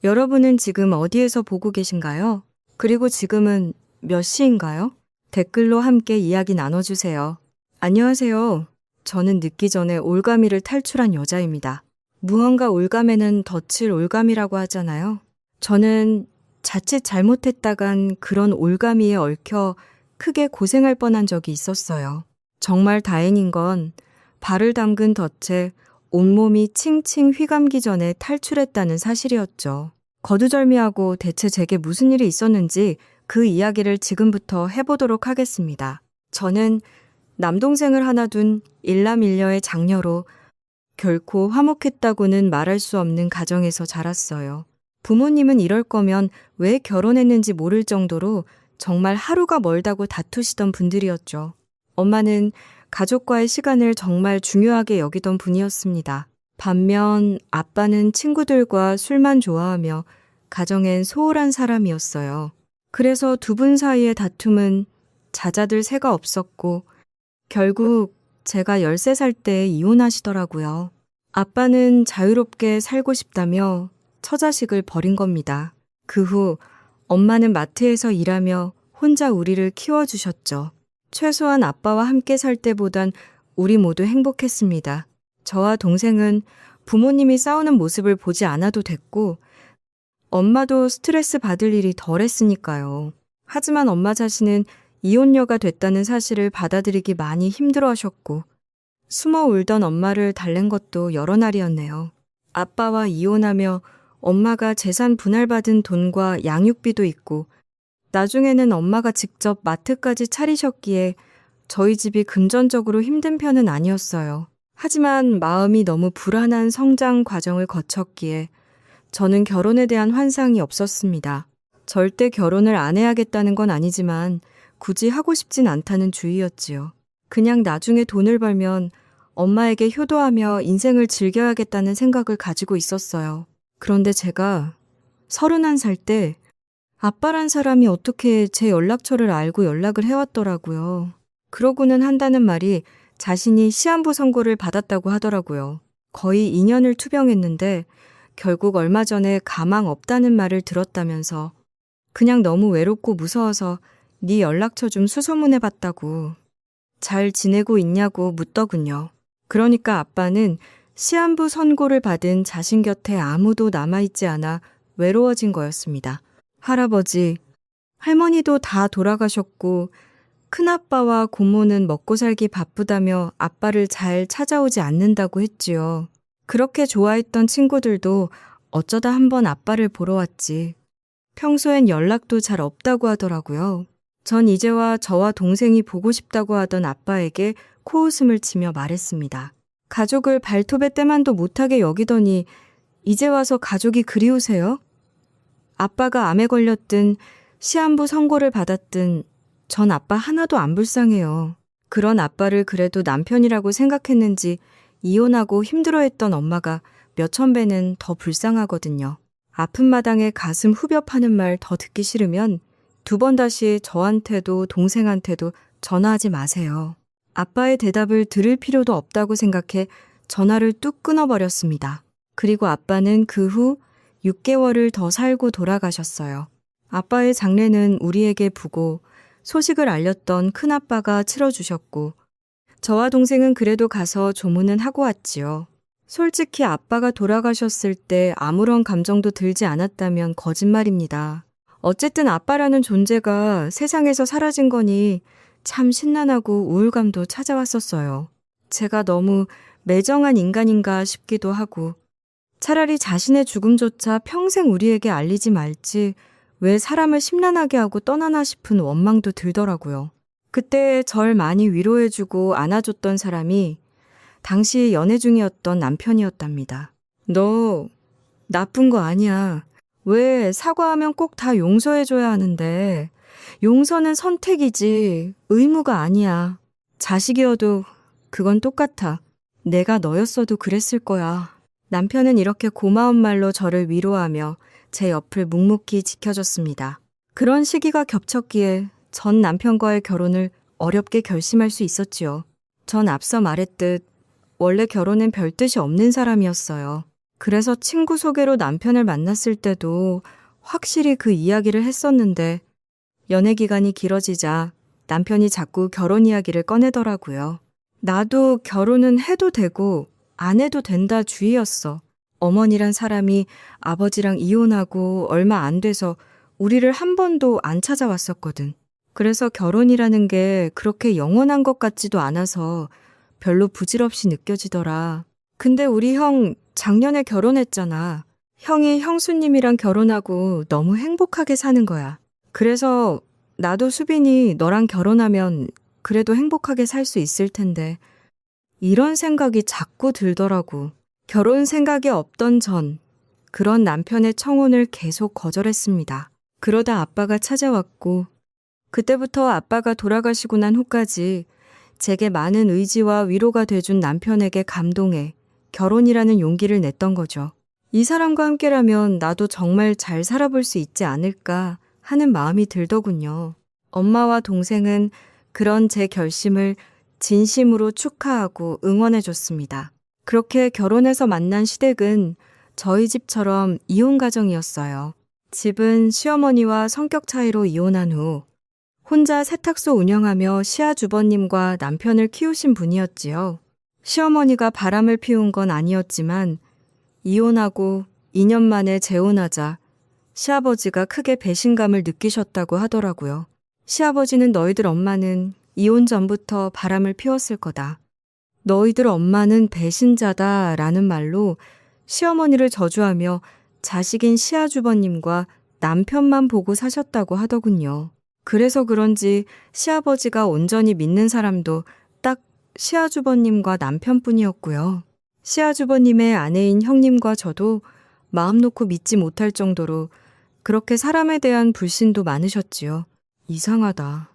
여러분은 지금 어디에서 보고 계신가요? 그리고 지금은 몇 시인가요? 댓글로 함께 이야기 나눠주세요. 안녕하세요. 저는 늦기 전에 올가미를 탈출한 여자입니다. 무언가 올감에는 덫을 올감이라고 하잖아요. 저는 자칫 잘못했다간 그런 올가미에 얽혀 크게 고생할 뻔한 적이 있었어요. 정말 다행인 건 발을 담근 덫에 온몸이 칭칭 휘감기 전에 탈출했다는 사실이었죠. 거두절미하고 대체 제게 무슨 일이 있었는지 그 이야기를 지금부터 해보도록 하겠습니다. 저는 남동생을 하나 둔 일남일녀의 장녀로 결코 화목했다고는 말할 수 없는 가정에서 자랐어요. 부모님은 이럴 거면 왜 결혼했는지 모를 정도로 정말 하루가 멀다고 다투시던 분들이었죠. 엄마는 가족과의 시간을 정말 중요하게 여기던 분이었습니다. 반면 아빠는 친구들과 술만 좋아하며 가정엔 소홀한 사람이었어요. 그래서 두 분 사이의 다툼은 잦아들 새가 없었고 결국 제가 13살 때 이혼하시더라고요. 아빠는 자유롭게 살고 싶다며 처자식을 버린 겁니다. 그 후 엄마는 마트에서 일하며 혼자 우리를 키워주셨죠. 최소한 아빠와 함께 살 때보단 우리 모두 행복했습니다. 저와 동생은 부모님이 싸우는 모습을 보지 않아도 됐고 엄마도 스트레스 받을 일이 덜했으니까요. 하지만 엄마 자신은 이혼녀가 됐다는 사실을 받아들이기 많이 힘들어하셨고 숨어 울던 엄마를 달랜 것도 여러 날이었네요. 아빠와 이혼하며 엄마가 재산 분할받은 돈과 양육비도 있고 나중에는 엄마가 직접 마트까지 차리셨기에 저희 집이 금전적으로 힘든 편은 아니었어요. 하지만 마음이 너무 불안한 성장 과정을 거쳤기에 저는 결혼에 대한 환상이 없었습니다. 절대 결혼을 안 해야겠다는 건 아니지만 굳이 하고 싶진 않다는 주의였지요. 그냥 나중에 돈을 벌면 엄마에게 효도하며 인생을 즐겨야겠다는 생각을 가지고 있었어요. 그런데 제가 31살 때 아빠란 사람이 어떻게 제 연락처를 알고 연락을 해왔더라고요. 그러고는 한다는 말이 자신이 시한부 선고를 받았다고 하더라고요. 거의 2년을 투병했는데 결국 얼마 전에 가망 없다는 말을 들었다면서 그냥 너무 외롭고 무서워서 네 연락처 좀 수소문해봤다고 잘 지내고 있냐고 묻더군요. 그러니까 아빠는 시한부 선고를 받은 자신 곁에 아무도 남아있지 않아 외로워진 거였습니다. 할아버지, 할머니도 다 돌아가셨고 큰아빠와 고모는 먹고 살기 바쁘다며 아빠를 잘 찾아오지 않는다고 했지요. 그렇게 좋아했던 친구들도 어쩌다 한번 아빠를 보러 왔지. 평소엔 연락도 잘 없다고 하더라고요. 전 이제와 저와 동생이 보고 싶다고 하던 아빠에게 코웃음을 치며 말했습니다. 가족을 발톱의 때만도 못하게 여기더니 이제 와서 가족이 그리우세요? 아빠가 암에 걸렸든 시한부 선고를 받았든 전 아빠 하나도 안 불쌍해요. 그런 아빠를 그래도 남편이라고 생각했는지 이혼하고 힘들어했던 엄마가 몇천 배는 더 불쌍하거든요. 아픈 마당에 가슴 후벼 파는 말 더 듣기 싫으면 2번 다시 저한테도 동생한테도 전화하지 마세요. 아빠의 대답을 들을 필요도 없다고 생각해 전화를 뚝 끊어버렸습니다. 그리고 아빠는 그 후 6개월을 더 살고 돌아가셨어요. 아빠의 장례는 우리에게 부고 소식을 알렸던 큰아빠가 치러주셨고 저와 동생은 그래도 가서 조문은 하고 왔지요. 솔직히 아빠가 돌아가셨을 때 아무런 감정도 들지 않았다면 거짓말입니다. 어쨌든 아빠라는 존재가 세상에서 사라진 거니 참 신난하고 우울감도 찾아왔었어요. 제가 너무 매정한 인간인가 싶기도 하고 차라리 자신의 죽음조차 평생 우리에게 알리지 말지 왜 사람을 심란하게 하고 떠나나 싶은 원망도 들더라고요. 그때 절 많이 위로해주고 안아줬던 사람이 당시 연애 중이었던 남편이었답니다. 너 나쁜 거 아니야. 왜 사과하면 꼭 다 용서해줘야 하는데 용서는 선택이지 의무가 아니야. 자식이어도 그건 똑같아. 내가 너였어도 그랬을 거야. 남편은 이렇게 고마운 말로 저를 위로하며 제 옆을 묵묵히 지켜줬습니다. 그런 시기가 겹쳤기에 전 남편과의 결혼을 어렵게 결심할 수 있었지요. 전 앞서 말했듯 원래 결혼은 별 뜻이 없는 사람이었어요. 그래서 친구 소개로 남편을 만났을 때도 확실히 그 이야기를 했었는데 연애 기간이 길어지자 남편이 자꾸 결혼 이야기를 꺼내더라고요. 나도 결혼은 해도 되고 안 해도 된다 주의였어. 어머니란 사람이 아버지랑 이혼하고 얼마 안 돼서 우리를 한 번도 안 찾아왔었거든. 그래서 결혼이라는 게 그렇게 영원한 것 같지도 않아서 별로 부질없이 느껴지더라. 근데 우리 형 작년에 결혼했잖아. 형이 형수님이랑 결혼하고 너무 행복하게 사는 거야. 그래서 나도 수빈이 너랑 결혼하면 그래도 행복하게 살 수 있을 텐데 이런 생각이 자꾸 들더라고. 결혼 생각이 없던 전 그런 남편의 청혼을 계속 거절했습니다. 그러다 아빠가 찾아왔고 그때부터 아빠가 돌아가시고 난 후까지 제게 많은 의지와 위로가 돼준 남편에게 감동해 결혼이라는 용기를 냈던 거죠. 이 사람과 함께라면 나도 정말 잘 살아볼 수 있지 않을까 하는 마음이 들더군요. 엄마와 동생은 그런 제 결심을 진심으로 축하하고 응원해줬습니다. 그렇게 결혼해서 만난 시댁은 저희 집처럼 이혼 가정이었어요. 집은 시어머니와 성격 차이로 이혼한 후 혼자 세탁소 운영하며 시아주버님과 남편을 키우신 분이었지요. 시어머니가 바람을 피운 건 아니었지만 이혼하고 2년 만에 재혼하자 시아버지가 크게 배신감을 느끼셨다고 하더라고요. 시아버지는 너희들 엄마는 이혼 전부터 바람을 피웠을 거다. 너희들 엄마는 배신자다 라는 말로 시어머니를 저주하며 자식인 시아주버님과 남편만 보고 사셨다고 하더군요. 그래서 그런지 시아버지가 온전히 믿는 사람도 딱 시아주버님과 남편뿐이었고요. 시아주버님의 아내인 형님과 저도 마음 놓고 믿지 못할 정도로 그렇게 사람에 대한 불신도 많으셨지요. 이상하다.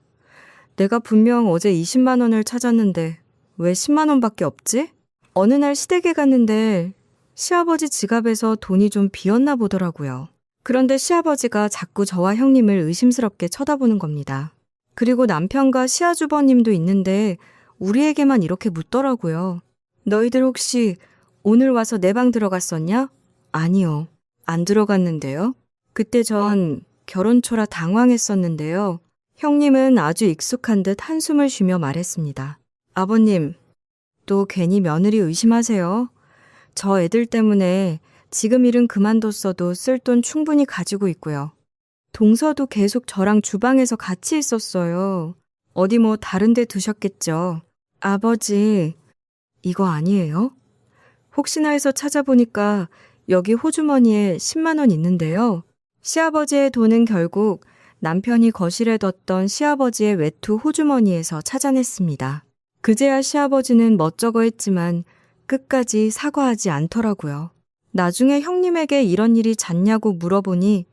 내가 분명 어제 20만 원을 찾았는데 왜 10만 원밖에 없지? 어느 날 시댁에 갔는데 시아버지 지갑에서 돈이 좀 비었나 보더라고요. 그런데 시아버지가 자꾸 저와 형님을 의심스럽게 쳐다보는 겁니다. 그리고 남편과 시아주버님도 있는데 우리에게만 이렇게 묻더라고요. 너희들 혹시 오늘 와서 내 방 들어갔었냐? 아니요. 안 들어갔는데요. 그때 전 결혼 초라 당황했었는데요. 형님은 아주 익숙한 듯 한숨을 쉬며 말했습니다. 아버님, 또 괜히 며느리 의심하세요. 저 애들 때문에 지금 일은 그만뒀어도 쓸 돈 충분히 가지고 있고요. 동서도 계속 저랑 주방에서 같이 있었어요. 어디 뭐 다른 데 두셨겠죠. 아버지, 이거 아니에요? 혹시나 해서 찾아보니까 여기 호주머니에 10만 원 있는데요. 시아버지의 돈은 결국 남편이 거실에 뒀던 시아버지의 외투 호주머니에서 찾아냈습니다. 그제야 시아버지는 멋쩍어 했지만 끝까지 사과하지 않더라고요. 나중에 형님에게 이런 일이 잦냐고 물어보니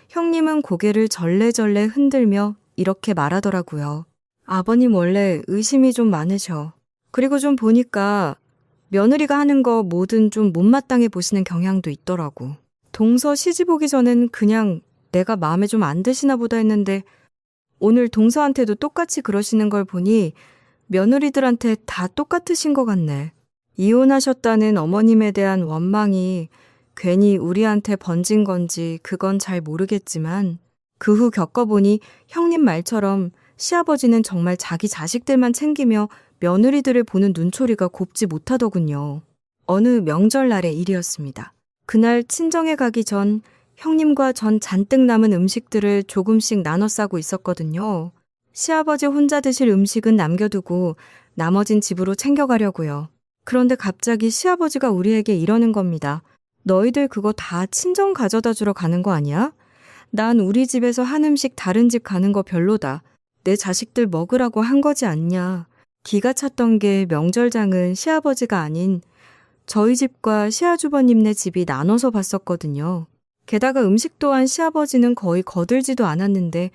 형님은 고개를 절레절레 흔들며 이렇게 말하더라고요. 아버님 원래 의심이 좀 많으셔. 그리고 좀 보니까 며느리가 하는 거 뭐든 좀 못마땅해 보시는 경향도 있더라고. 동서 시집 오기 전엔 그냥 내가 마음에 좀 안 드시나 보다 했는데 오늘 동서한테도 똑같이 그러시는 걸 보니 며느리들한테 다 똑같으신 것 같네. 이혼하셨다는 어머님에 대한 원망이 괜히 우리한테 번진 건지 그건 잘 모르겠지만 그 후 겪어보니 형님 말처럼 시아버지는 정말 자기 자식들만 챙기며 며느리들을 보는 눈초리가 곱지 못하더군요. 어느 명절날의 일이었습니다. 그날 친정에 가기 전 형님과 전 잔뜩 남은 음식들을 조금씩 나눠 싸고 있었거든요. 시아버지 혼자 드실 음식은 남겨두고 나머진 집으로 챙겨가려고요. 그런데 갑자기 시아버지가 우리에게 이러는 겁니다. 너희들 그거 다 친정 가져다 주러 가는 거 아니야? 난 우리 집에서 한 음식 다른 집 가는 거 별로다. 내 자식들 먹으라고 한 거지 않냐. 기가 찼던 게 명절장은 시아버지가 아닌 저희 집과 시아주버님네 집이 나눠서 봤었거든요. 게다가 음식 또한 시아버지는 거의 거들지도 않았는데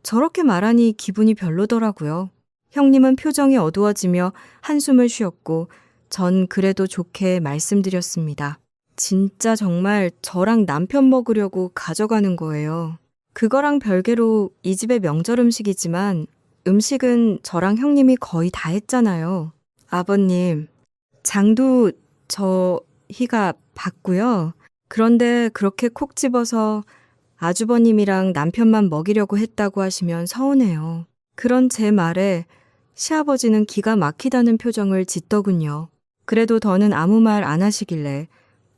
저렇게 말하니 기분이 별로더라고요. 형님은 표정이 어두워지며 한숨을 쉬었고 전 그래도 좋게 말씀드렸습니다. 진짜 정말 저랑 남편 먹으려고 가져가는 거예요. 그거랑 별개로 이 집의 명절 음식이지만 음식은 저랑 형님이 거의 다 했잖아요. 아버님, 장도 저 희가 봤고요. 그런데 그렇게 콕 집어서 아주버님이랑 남편만 먹이려고 했다고 하시면 서운해요. 그런 제 말에 시아버지는 기가 막히다는 표정을 짓더군요. 그래도 더는 아무 말 안 하시길래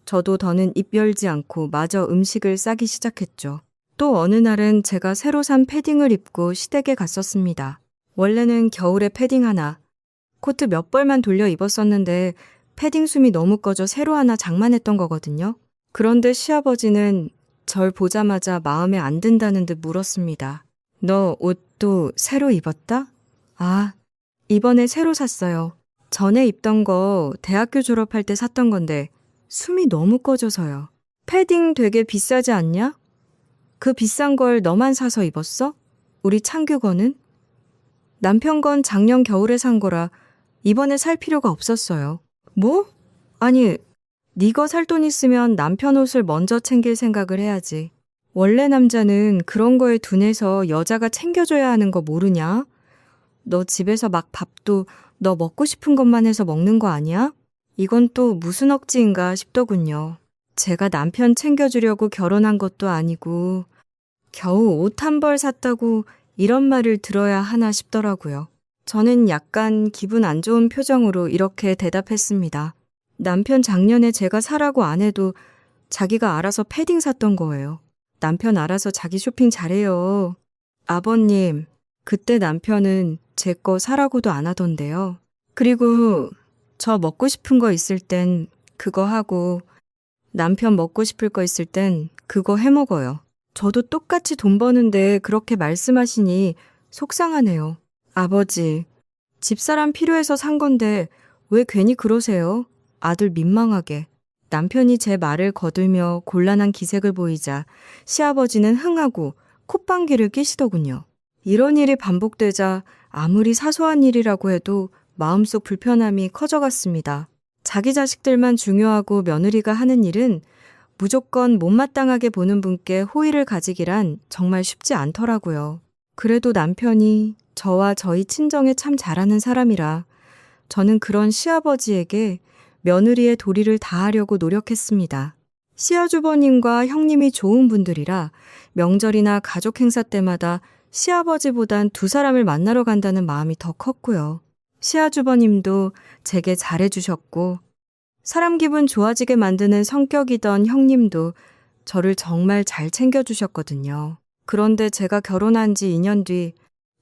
저도 더는 입 열지 않고 마저 음식을 싸기 시작했죠. 또 어느 날은 제가 새로 산 패딩을 입고 시댁에 갔었습니다. 원래는 겨울에 패딩 하나, 코트 몇 벌만 돌려 입었었는데 패딩 숨이 너무 꺼져 새로 하나 장만했던 거거든요. 그런데 시아버지는 절 보자마자 마음에 안 든다는 듯 물었습니다. 너 옷도 새로 입었다? 아, 이번에 새로 샀어요. 전에 입던 거 대학교 졸업할 때 샀던 건데 숨이 너무 꺼져서요. 패딩 되게 비싸지 않냐? 그 비싼 걸 너만 사서 입었어? 우리 창규 거는? 남편 건 작년 겨울에 산 거라 이번에 살 필요가 없었어요. 뭐? 아니, 네 거 살 돈 있으면 남편 옷을 먼저 챙길 생각을 해야지. 원래 남자는 그런 거에 둔해서 여자가 챙겨줘야 하는 거 모르냐? 너 집에서 막 밥도 너 먹고 싶은 것만 해서 먹는 거 아니야? 이건 또 무슨 억지인가 싶더군요. 제가 남편 챙겨주려고 결혼한 것도 아니고 겨우 옷 한 벌 샀다고 이런 말을 들어야 하나 싶더라고요. 저는 약간 기분 안 좋은 표정으로 이렇게 대답했습니다. 남편 작년에 제가 사라고 안 해도 자기가 알아서 패딩 샀던 거예요. 남편 알아서 자기 쇼핑 잘해요. 아버님, 그때 남편은 제 거 사라고도 안 하던데요. 그리고 저 먹고 싶은 거 있을 땐 그거 하고 남편 먹고 싶을 거 있을 땐 그거 해 먹어요. 저도 똑같이 돈 버는데 그렇게 말씀하시니 속상하네요. 아버지, 집사람 필요해서 산 건데 왜 괜히 그러세요? 아들 민망하게. 남편이 제 말을 거들며 곤란한 기색을 보이자 시아버지는 흥하고 콧방귀를 뀌시더군요. 이런 일이 반복되자 아무리 사소한 일이라고 해도 마음속 불편함이 커져갔습니다. 자기 자식들만 중요하고 며느리가 하는 일은 무조건 못마땅하게 보는 분께 호의를 가지기란 정말 쉽지 않더라고요. 그래도 남편이 저와 저희 친정에 참 잘하는 사람이라 저는 그런 시아버지에게 며느리의 도리를 다하려고 노력했습니다. 시아주버님과 형님이 좋은 분들이라 명절이나 가족 행사 때마다 시아버지보단 두 사람을 만나러 간다는 마음이 더 컸고요. 시아주버님도 제게 잘해주셨고 사람 기분 좋아지게 만드는 성격이던 형님도 저를 정말 잘 챙겨주셨거든요. 그런데 제가 결혼한 지 2년 뒤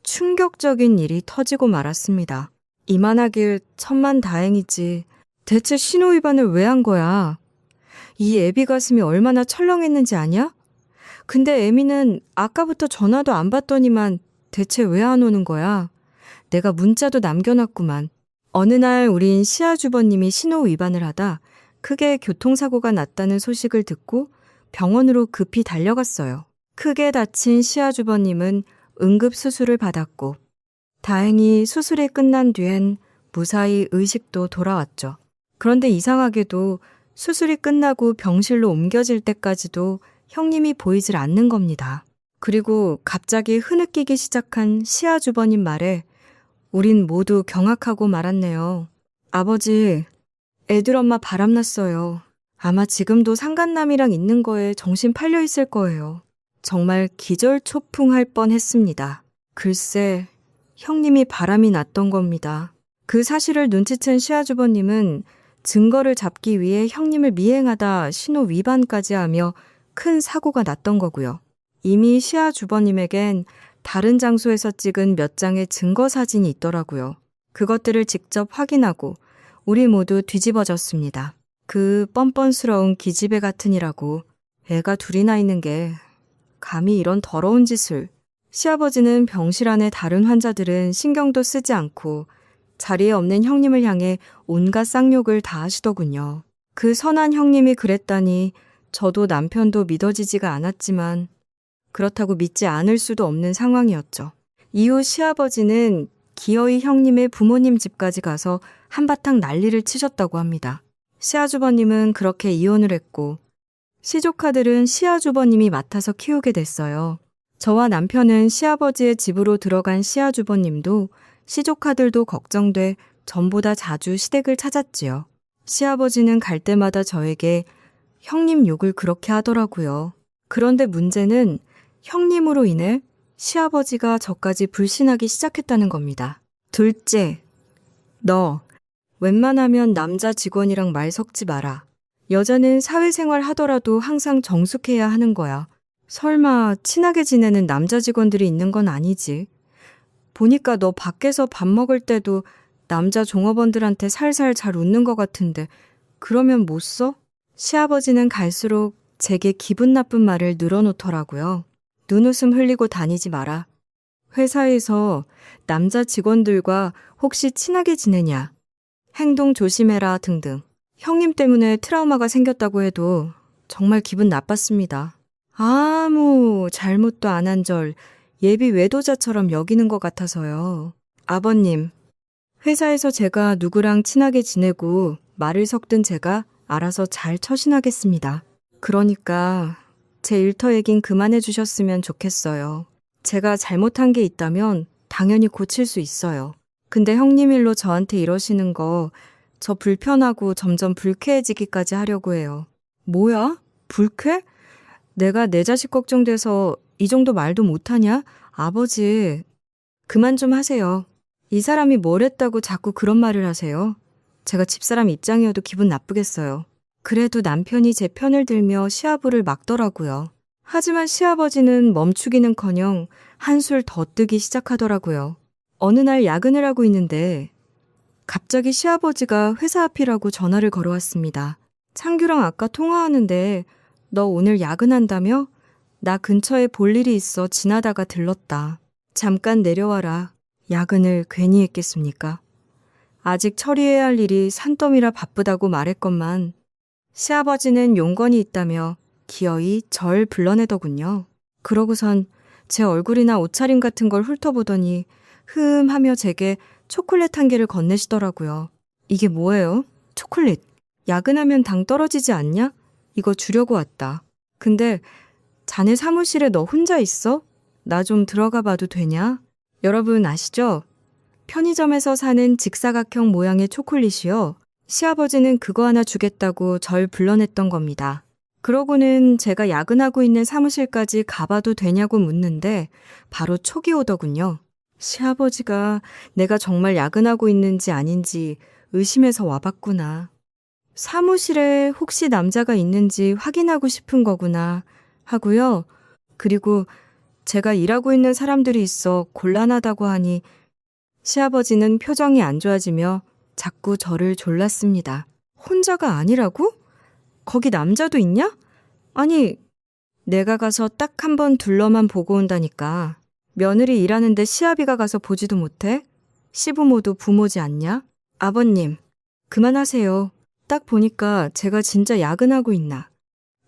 충격적인 일이 터지고 말았습니다. 이만하길 천만다행이지. 대체 신호위반을 왜 한 거야? 이 애비 가슴이 얼마나 철렁했는지 아냐? 근데 애미는 아까부터 전화도 안 받더니만 대체 왜 안 오는 거야? 내가 문자도 남겨놨구만. 어느 날 우린 시아주버님이 신호위반을 하다 크게 교통사고가 났다는 소식을 듣고 병원으로 급히 달려갔어요. 크게 다친 시아주버님은 응급수술을 받았고 다행히 수술이 끝난 뒤엔 무사히 의식도 돌아왔죠. 그런데 이상하게도 수술이 끝나고 병실로 옮겨질 때까지도 형님이 보이질 않는 겁니다. 그리고 갑자기 흐느끼기 시작한 시아주버님 말에 우린 모두 경악하고 말았네요. 아버지, 애들 엄마 바람났어요. 아마 지금도 상간남이랑 있는 거에 정신 팔려 있을 거예요. 정말 기절초풍할 뻔했습니다. 글쎄, 형님이 바람이 났던 겁니다. 그 사실을 눈치챈 시아주버님은 증거를 잡기 위해 형님을 미행하다 신호 위반까지 하며 큰 사고가 났던 거고요. 이미 시아주버님에겐 다른 장소에서 찍은 몇 장의 증거 사진이 있더라고요. 그것들을 직접 확인하고 우리 모두 뒤집어졌습니다. 그 뻔뻔스러운 기집애 같은 이라고 애가 둘이나 있는 게 감히 이런 더러운 짓을. 시아버지는 병실 안의 다른 환자들은 신경도 쓰지 않고 자리에 없는 형님을 향해 온갖 쌍욕을 다 하시더군요. 그 선한 형님이 그랬다니 저도 남편도 믿어지지가 않았지만 그렇다고 믿지 않을 수도 없는 상황이었죠. 이후 시아버지는 기어이 형님의 부모님 집까지 가서 한바탕 난리를 치셨다고 합니다. 시아주버님은 그렇게 이혼을 했고 시조카들은 시아주버님이 맡아서 키우게 됐어요. 저와 남편은 시아버지의 집으로 들어간 시아주버님도 시조카들도 걱정돼 전보다 자주 시댁을 찾았지요. 시아버지는 갈 때마다 저에게 형님 욕을 그렇게 하더라고요. 그런데 문제는 형님으로 인해 시아버지가 저까지 불신하기 시작했다는 겁니다. 둘째, 너 웬만하면 남자 직원이랑 말 섞지 마라. 여자는 사회생활 하더라도 항상 정숙해야 하는 거야. 설마 친하게 지내는 남자 직원들이 있는 건 아니지. 보니까 너 밖에서 밥 먹을 때도 남자 종업원들한테 살살 잘 웃는 것 같은데 그러면 못 써? 시아버지는 갈수록 제게 기분 나쁜 말을 늘어놓더라고요. 눈웃음 흘리고 다니지 마라. 회사에서 남자 직원들과 혹시 친하게 지내냐? 행동 조심해라 등등. 형님 때문에 트라우마가 생겼다고 해도 정말 기분 나빴습니다. 아무 잘못도 안 한 절 예비 외도자처럼 여기는 것 같아서요. 아버님, 회사에서 제가 누구랑 친하게 지내고 말을 섞든 제가 알아서 잘 처신하겠습니다. 그러니까 제 일터 얘긴 그만해 주셨으면 좋겠어요. 제가 잘못한 게 있다면 당연히 고칠 수 있어요. 근데 형님 일로 저한테 이러시는 거 저 불편하고 점점 불쾌해지기까지 하려고 해요. 뭐야? 불쾌? 내가 내 자식 걱정돼서 이 정도 말도 못하냐? 아버지, 그만 좀 하세요. 이 사람이 뭘 했다고 자꾸 그런 말을 하세요? 제가 집사람 입장이어도 기분 나쁘겠어요. 그래도 남편이 제 편을 들며 시아부를 막더라고요. 하지만 시아버지는 멈추기는커녕 한술 더 뜨기 시작하더라고요. 어느 날 야근을 하고 있는데 갑자기 시아버지가 회사 앞이라고 전화를 걸어왔습니다. 창규랑 아까 통화하는데 너 오늘 야근한다며? 나 근처에 볼 일이 있어 지나다가 들렀다. 잠깐 내려와라. 야근을 괜히 했겠습니까? 아직 처리해야 할 일이 산더미라 바쁘다고 말했건만 시아버지는 용건이 있다며 기어이 절 불러내더군요. 그러고선 제 얼굴이나 옷차림 같은 걸 훑어보더니 하며 제게 초콜릿 한 개를 건네시더라고요. 이게 뭐예요? 초콜릿. 야근하면 당 떨어지지 않냐? 이거 주려고 왔다. 근데 자네 사무실에 너 혼자 있어? 나 좀 들어가 봐도 되냐? 여러분 아시죠? 편의점에서 사는 직사각형 모양의 초콜릿이요. 시아버지는 그거 하나 주겠다고 절 불러냈던 겁니다. 그러고는 제가 야근하고 있는 사무실까지 가봐도 되냐고 묻는데 바로 촉이 오더군요. 시아버지가 내가 정말 야근하고 있는지 아닌지 의심해서 와봤구나. 사무실에 혹시 남자가 있는지 확인하고 싶은 거구나 하고요. 그리고 제가 일하고 있는 사람들이 있어 곤란하다고 하니 시아버지는 표정이 안 좋아지며 자꾸 저를 졸랐습니다. 혼자가 아니라고? 거기 남자도 있냐? 아니, 내가 가서 딱 한 번 둘러만 보고 온다니까. 며느리 일하는데 시아비가 가서 보지도 못해? 시부모도 부모지 않냐? 아버님, 그만하세요. 딱 보니까 제가 진짜 야근하고 있나.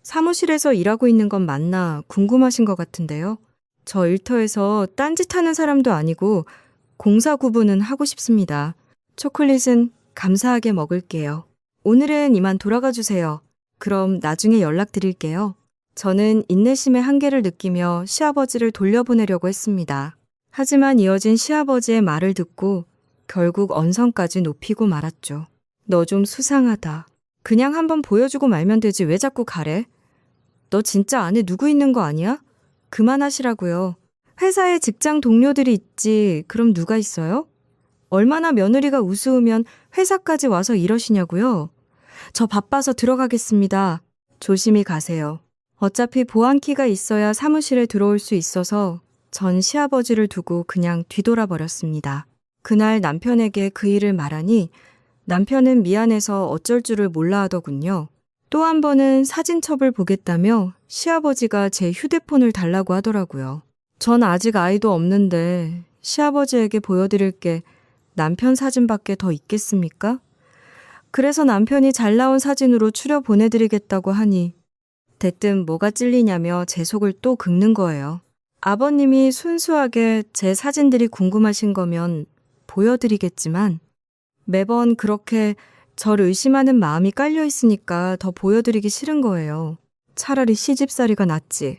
사무실에서 일하고 있는 건 맞나 궁금하신 것 같은데요. 저 일터에서 딴짓하는 사람도 아니고 공사 구분은 하고 싶습니다. 초콜릿은 감사하게 먹을게요. 오늘은 이만 돌아가 주세요. 그럼 나중에 연락드릴게요. 저는 인내심의 한계를 느끼며 시아버지를 돌려보내려고 했습니다. 하지만 이어진 시아버지의 말을 듣고 결국 언성까지 높이고 말았죠. 너 좀 수상하다. 그냥 한번 보여주고 말면 되지 왜 자꾸 가래? 너 진짜 안에 누구 있는 거 아니야? 그만하시라고요. 회사에 직장 동료들이 있지 그럼 누가 있어요? 얼마나 며느리가 우스우면 회사까지 와서 이러시냐고요? 저 바빠서 들어가겠습니다. 조심히 가세요. 어차피 보안키가 있어야 사무실에 들어올 수 있어서 전 시아버지를 두고 그냥 뒤돌아 버렸습니다. 그날 남편에게 그 일을 말하니 남편은 미안해서 어쩔 줄을 몰라 하더군요. 또 한 번은 사진첩을 보겠다며 시아버지가 제 휴대폰을 달라고 하더라고요. 전 아직 아이도 없는데 시아버지에게 보여드릴 게 남편 사진밖에 더 있겠습니까? 그래서 남편이 잘 나온 사진으로 추려 보내드리겠다고 하니 대뜸 뭐가 찔리냐며 제 속을 또 긁는 거예요. 아버님이 순수하게 제 사진들이 궁금하신 거면 보여드리겠지만 매번 그렇게 저를 의심하는 마음이 깔려 있으니까 더 보여드리기 싫은 거예요. 차라리 시집살이가 낫지.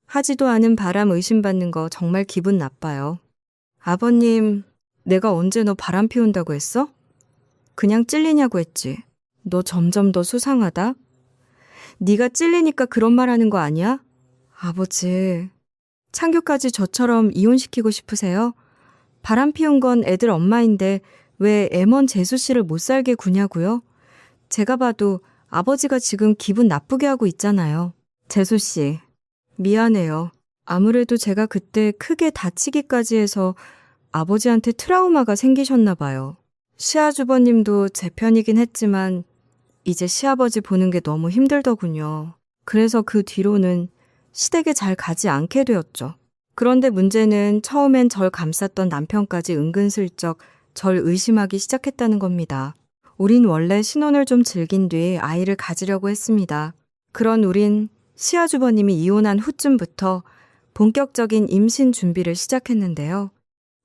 하지도 않은 바람 의심받는 거 정말 기분 나빠요. 아버님, 내가 언제 너 바람 피운다고 했어? 그냥 찔리냐고 했지. 너 점점 더 수상하다? 네가 찔리니까 그런 말 하는 거 아니야? 아버지, 창규까지 저처럼 이혼시키고 싶으세요? 바람 피운 건 애들 엄마인데 왜 애먼 재수 씨를 못 살게 구냐고요? 제가 봐도 아버지가 지금 기분 나쁘게 하고 있잖아요. 재수 씨, 미안해요. 아무래도 제가 그때 크게 다치기까지 해서 아버지한테 트라우마가 생기셨나 봐요. 시아주버님도 제 편이긴 했지만 이제 시아버지 보는 게 너무 힘들더군요. 그래서 그 뒤로는 시댁에 잘 가지 않게 되었죠. 그런데 문제는 처음엔 절 감쌌던 남편까지 은근슬쩍 절 의심하기 시작했다는 겁니다. 우린 원래 신혼을 좀 즐긴 뒤 아이를 가지려고 했습니다. 그런 우린 시아주버님이 이혼한 후쯤부터 본격적인 임신 준비를 시작했는데요.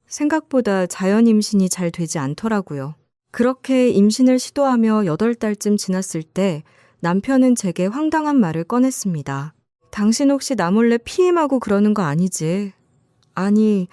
생각보다 자연 임신이 잘 되지 않더라고요. 그렇게 임신을 시도하며 8달쯤 지났을 때 남편은 제게 황당한 말을 꺼냈습니다. 당신 혹시 나 몰래 피임하고 그러는 거 아니지? 아니,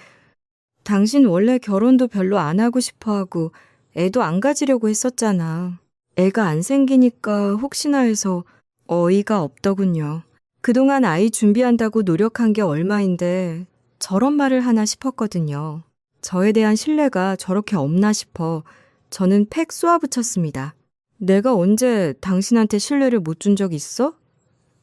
당신 원래 결혼도 별로 안 하고 싶어 하고 애도 안 가지려고 했었잖아. 애가 안 생기니까 혹시나 해서 어이가 없더군요. 그동안 아이 준비한다고 노력한 게 얼마인데 저런 말을 하나 싶었거든요. 저에 대한 신뢰가 저렇게 없나 싶어 저는 팩 쏘아붙였습니다. 내가 언제 당신한테 신뢰를 못 준 적 있어?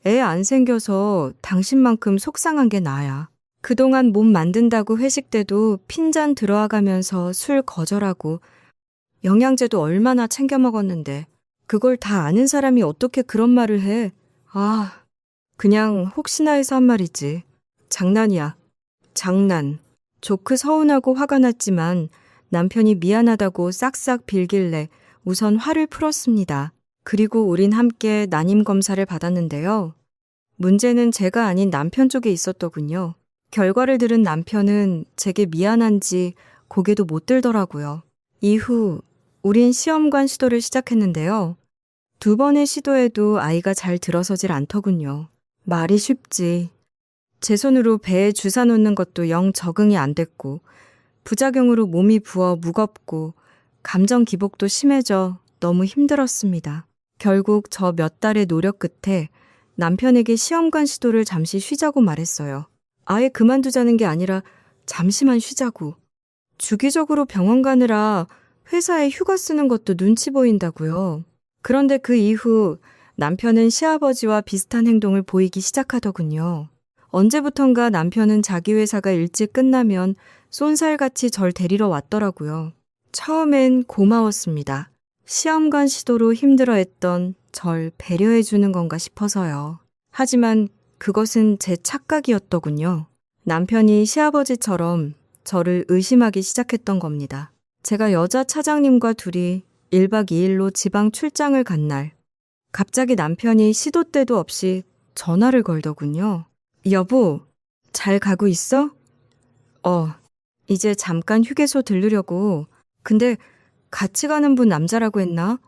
애 안 생겨서 당신만큼 속상한 게 나야. 그동안 몸 만든다고 회식 때도 핀잔 들어와가면서 술 거절하고 영양제도 얼마나 챙겨 먹었는데 그걸 다 아는 사람이 어떻게 그런 말을 해. 아, 그냥 혹시나 해서 한 말이지. 장난이야. 장난. 조크 서운하고 화가 났지만 남편이 미안하다고 싹싹 빌길래 우선 화를 풀었습니다. 그리고 우린 함께 난임 검사를 받았는데요. 문제는 제가 아닌 남편 쪽에 있었더군요. 결과를 들은 남편은 제게 미안한지 고개도 못 들더라고요. 이후 우린 시험관 시도를 시작했는데요. 2번의 시도에도 아이가 잘 들어서질 않더군요. 말이 쉽지. 제 손으로 배에 주사 놓는 것도 영 적응이 안 됐고 부작용으로 몸이 부어 무겁고 감정 기복도 심해져 너무 힘들었습니다. 결국 저 몇 달의 노력 끝에 남편에게 시험관 시도를 잠시 쉬자고 말했어요. 아예 그만두자는 게 아니라 잠시만 쉬자고. 주기적으로 병원 가느라 회사에 휴가 쓰는 것도 눈치 보인다고요. 그런데 그 이후 남편은 시아버지와 비슷한 행동을 보이기 시작하더군요. 언제부턴가 남편은 자기 회사가 일찍 끝나면 쏜살같이 절 데리러 왔더라고요. 처음엔 고마웠습니다. 시험관 시도로 힘들어했던 절 배려해주는 건가 싶어서요. 하지만 그것은 제 착각이었더군요. 남편이 시아버지처럼 저를 의심하기 시작했던 겁니다. 제가 여자 차장님과 둘이 1박 2일로 지방 출장을 간 날, 갑자기 남편이 시도 때도 없이 전화를 걸더군요. 여보, 잘 가고 있어? 이제 잠깐 휴게소 들르려고. 근데 같이 가는 분 남자라고 했나?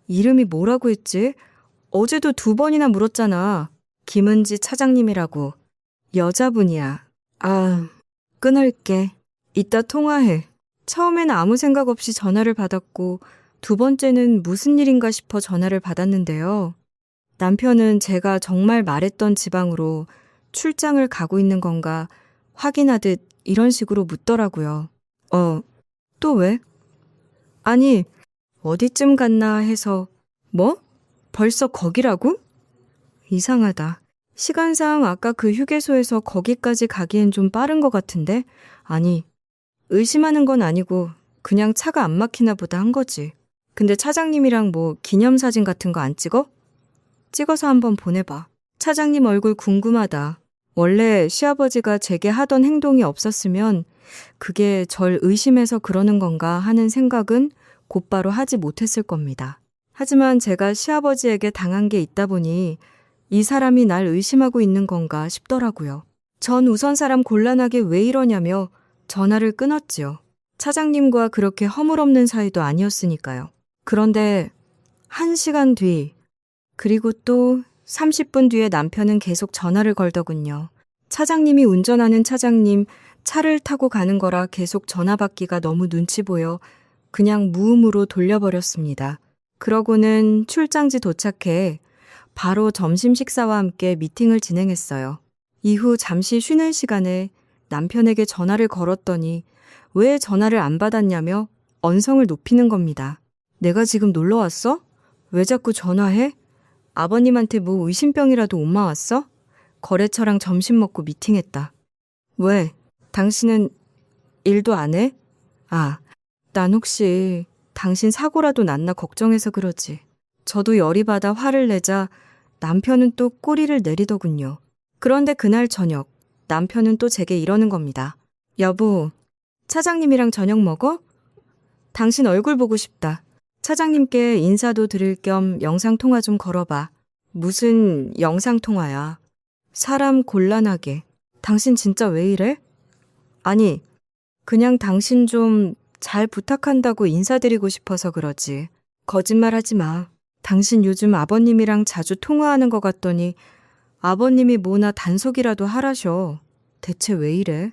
이름이 뭐라고 했지? 어제도 2번이나 물었잖아. 김은지 차장님이라고. 여자분이야. 아, 끊을게. 이따 통화해. 처음에는 아무 생각 없이 전화를 받았고 2번째는 무슨 일인가 싶어 전화를 받았는데요. 남편은 제가 정말 말했던 지방으로 출장을 가고 있는 건가 확인하듯 이런 식으로 묻더라고요. 또 왜? 아니, 어디쯤 갔나 해서. 뭐? 벌써 거기라고? 이상하다. 시간상 아까 그 휴게소에서 거기까지 가기엔 좀 빠른 것 같은데? 아니, 의심하는 건 아니고 그냥 차가 안 막히나 보다 한 거지. 근데 차장님이랑 뭐 기념사진 같은 거 안 찍어? 찍어서 한번 보내봐. 차장님 얼굴 궁금하다. 원래 시아버지가 제게 하던 행동이 없었으면 그게 절 의심해서 그러는 건가 하는 생각은 곧바로 하지 못했을 겁니다. 하지만 제가 시아버지에게 당한 게 있다 보니 이 사람이 날 의심하고 있는 건가 싶더라고요. 전 우선 사람 곤란하게 왜 이러냐며 전화를 끊었지요. 차장님과 그렇게 허물없는 사이도 아니었으니까요. 그런데 1시간 뒤, 그리고 또 30분 뒤에 남편은 계속 전화를 걸더군요. 차장님이 운전하는 차장님 차를 타고 가는 거라 계속 전화 받기가 너무 눈치 보여 그냥 무음으로 돌려버렸습니다. 그러고는 출장지 도착해 바로 점심 식사와 함께 미팅을 진행했어요. 이후 잠시 쉬는 시간에 남편에게 전화를 걸었더니 왜 전화를 안 받았냐며 언성을 높이는 겁니다. 내가 지금 놀러 왔어? 왜 자꾸 전화해? 아버님한테 뭐 의심병이라도 옮아 왔어? 거래처랑 점심 먹고 미팅했다. 왜? 당신은 일도 안 해? 아, 난 혹시 당신 사고라도 났나 걱정해서 그러지. 저도 열이 받아 화를 내자 남편은 또 꼬리를 내리더군요. 그런데 그날 저녁 남편은 또 제게 이러는 겁니다. 여보, 차장님이랑 저녁 먹어? 당신 얼굴 보고 싶다. 차장님께 인사도 드릴 겸 영상통화 좀 걸어봐. 무슨 영상통화야? 사람 곤란하게. 당신 진짜 왜 이래? 아니, 그냥 당신 좀 잘 부탁한다고 인사드리고 싶어서 그러지. 거짓말하지 마. 당신 요즘 아버님이랑 자주 통화하는 것 같더니 아버님이 뭐나 단속이라도 하라셔. 대체 왜 이래?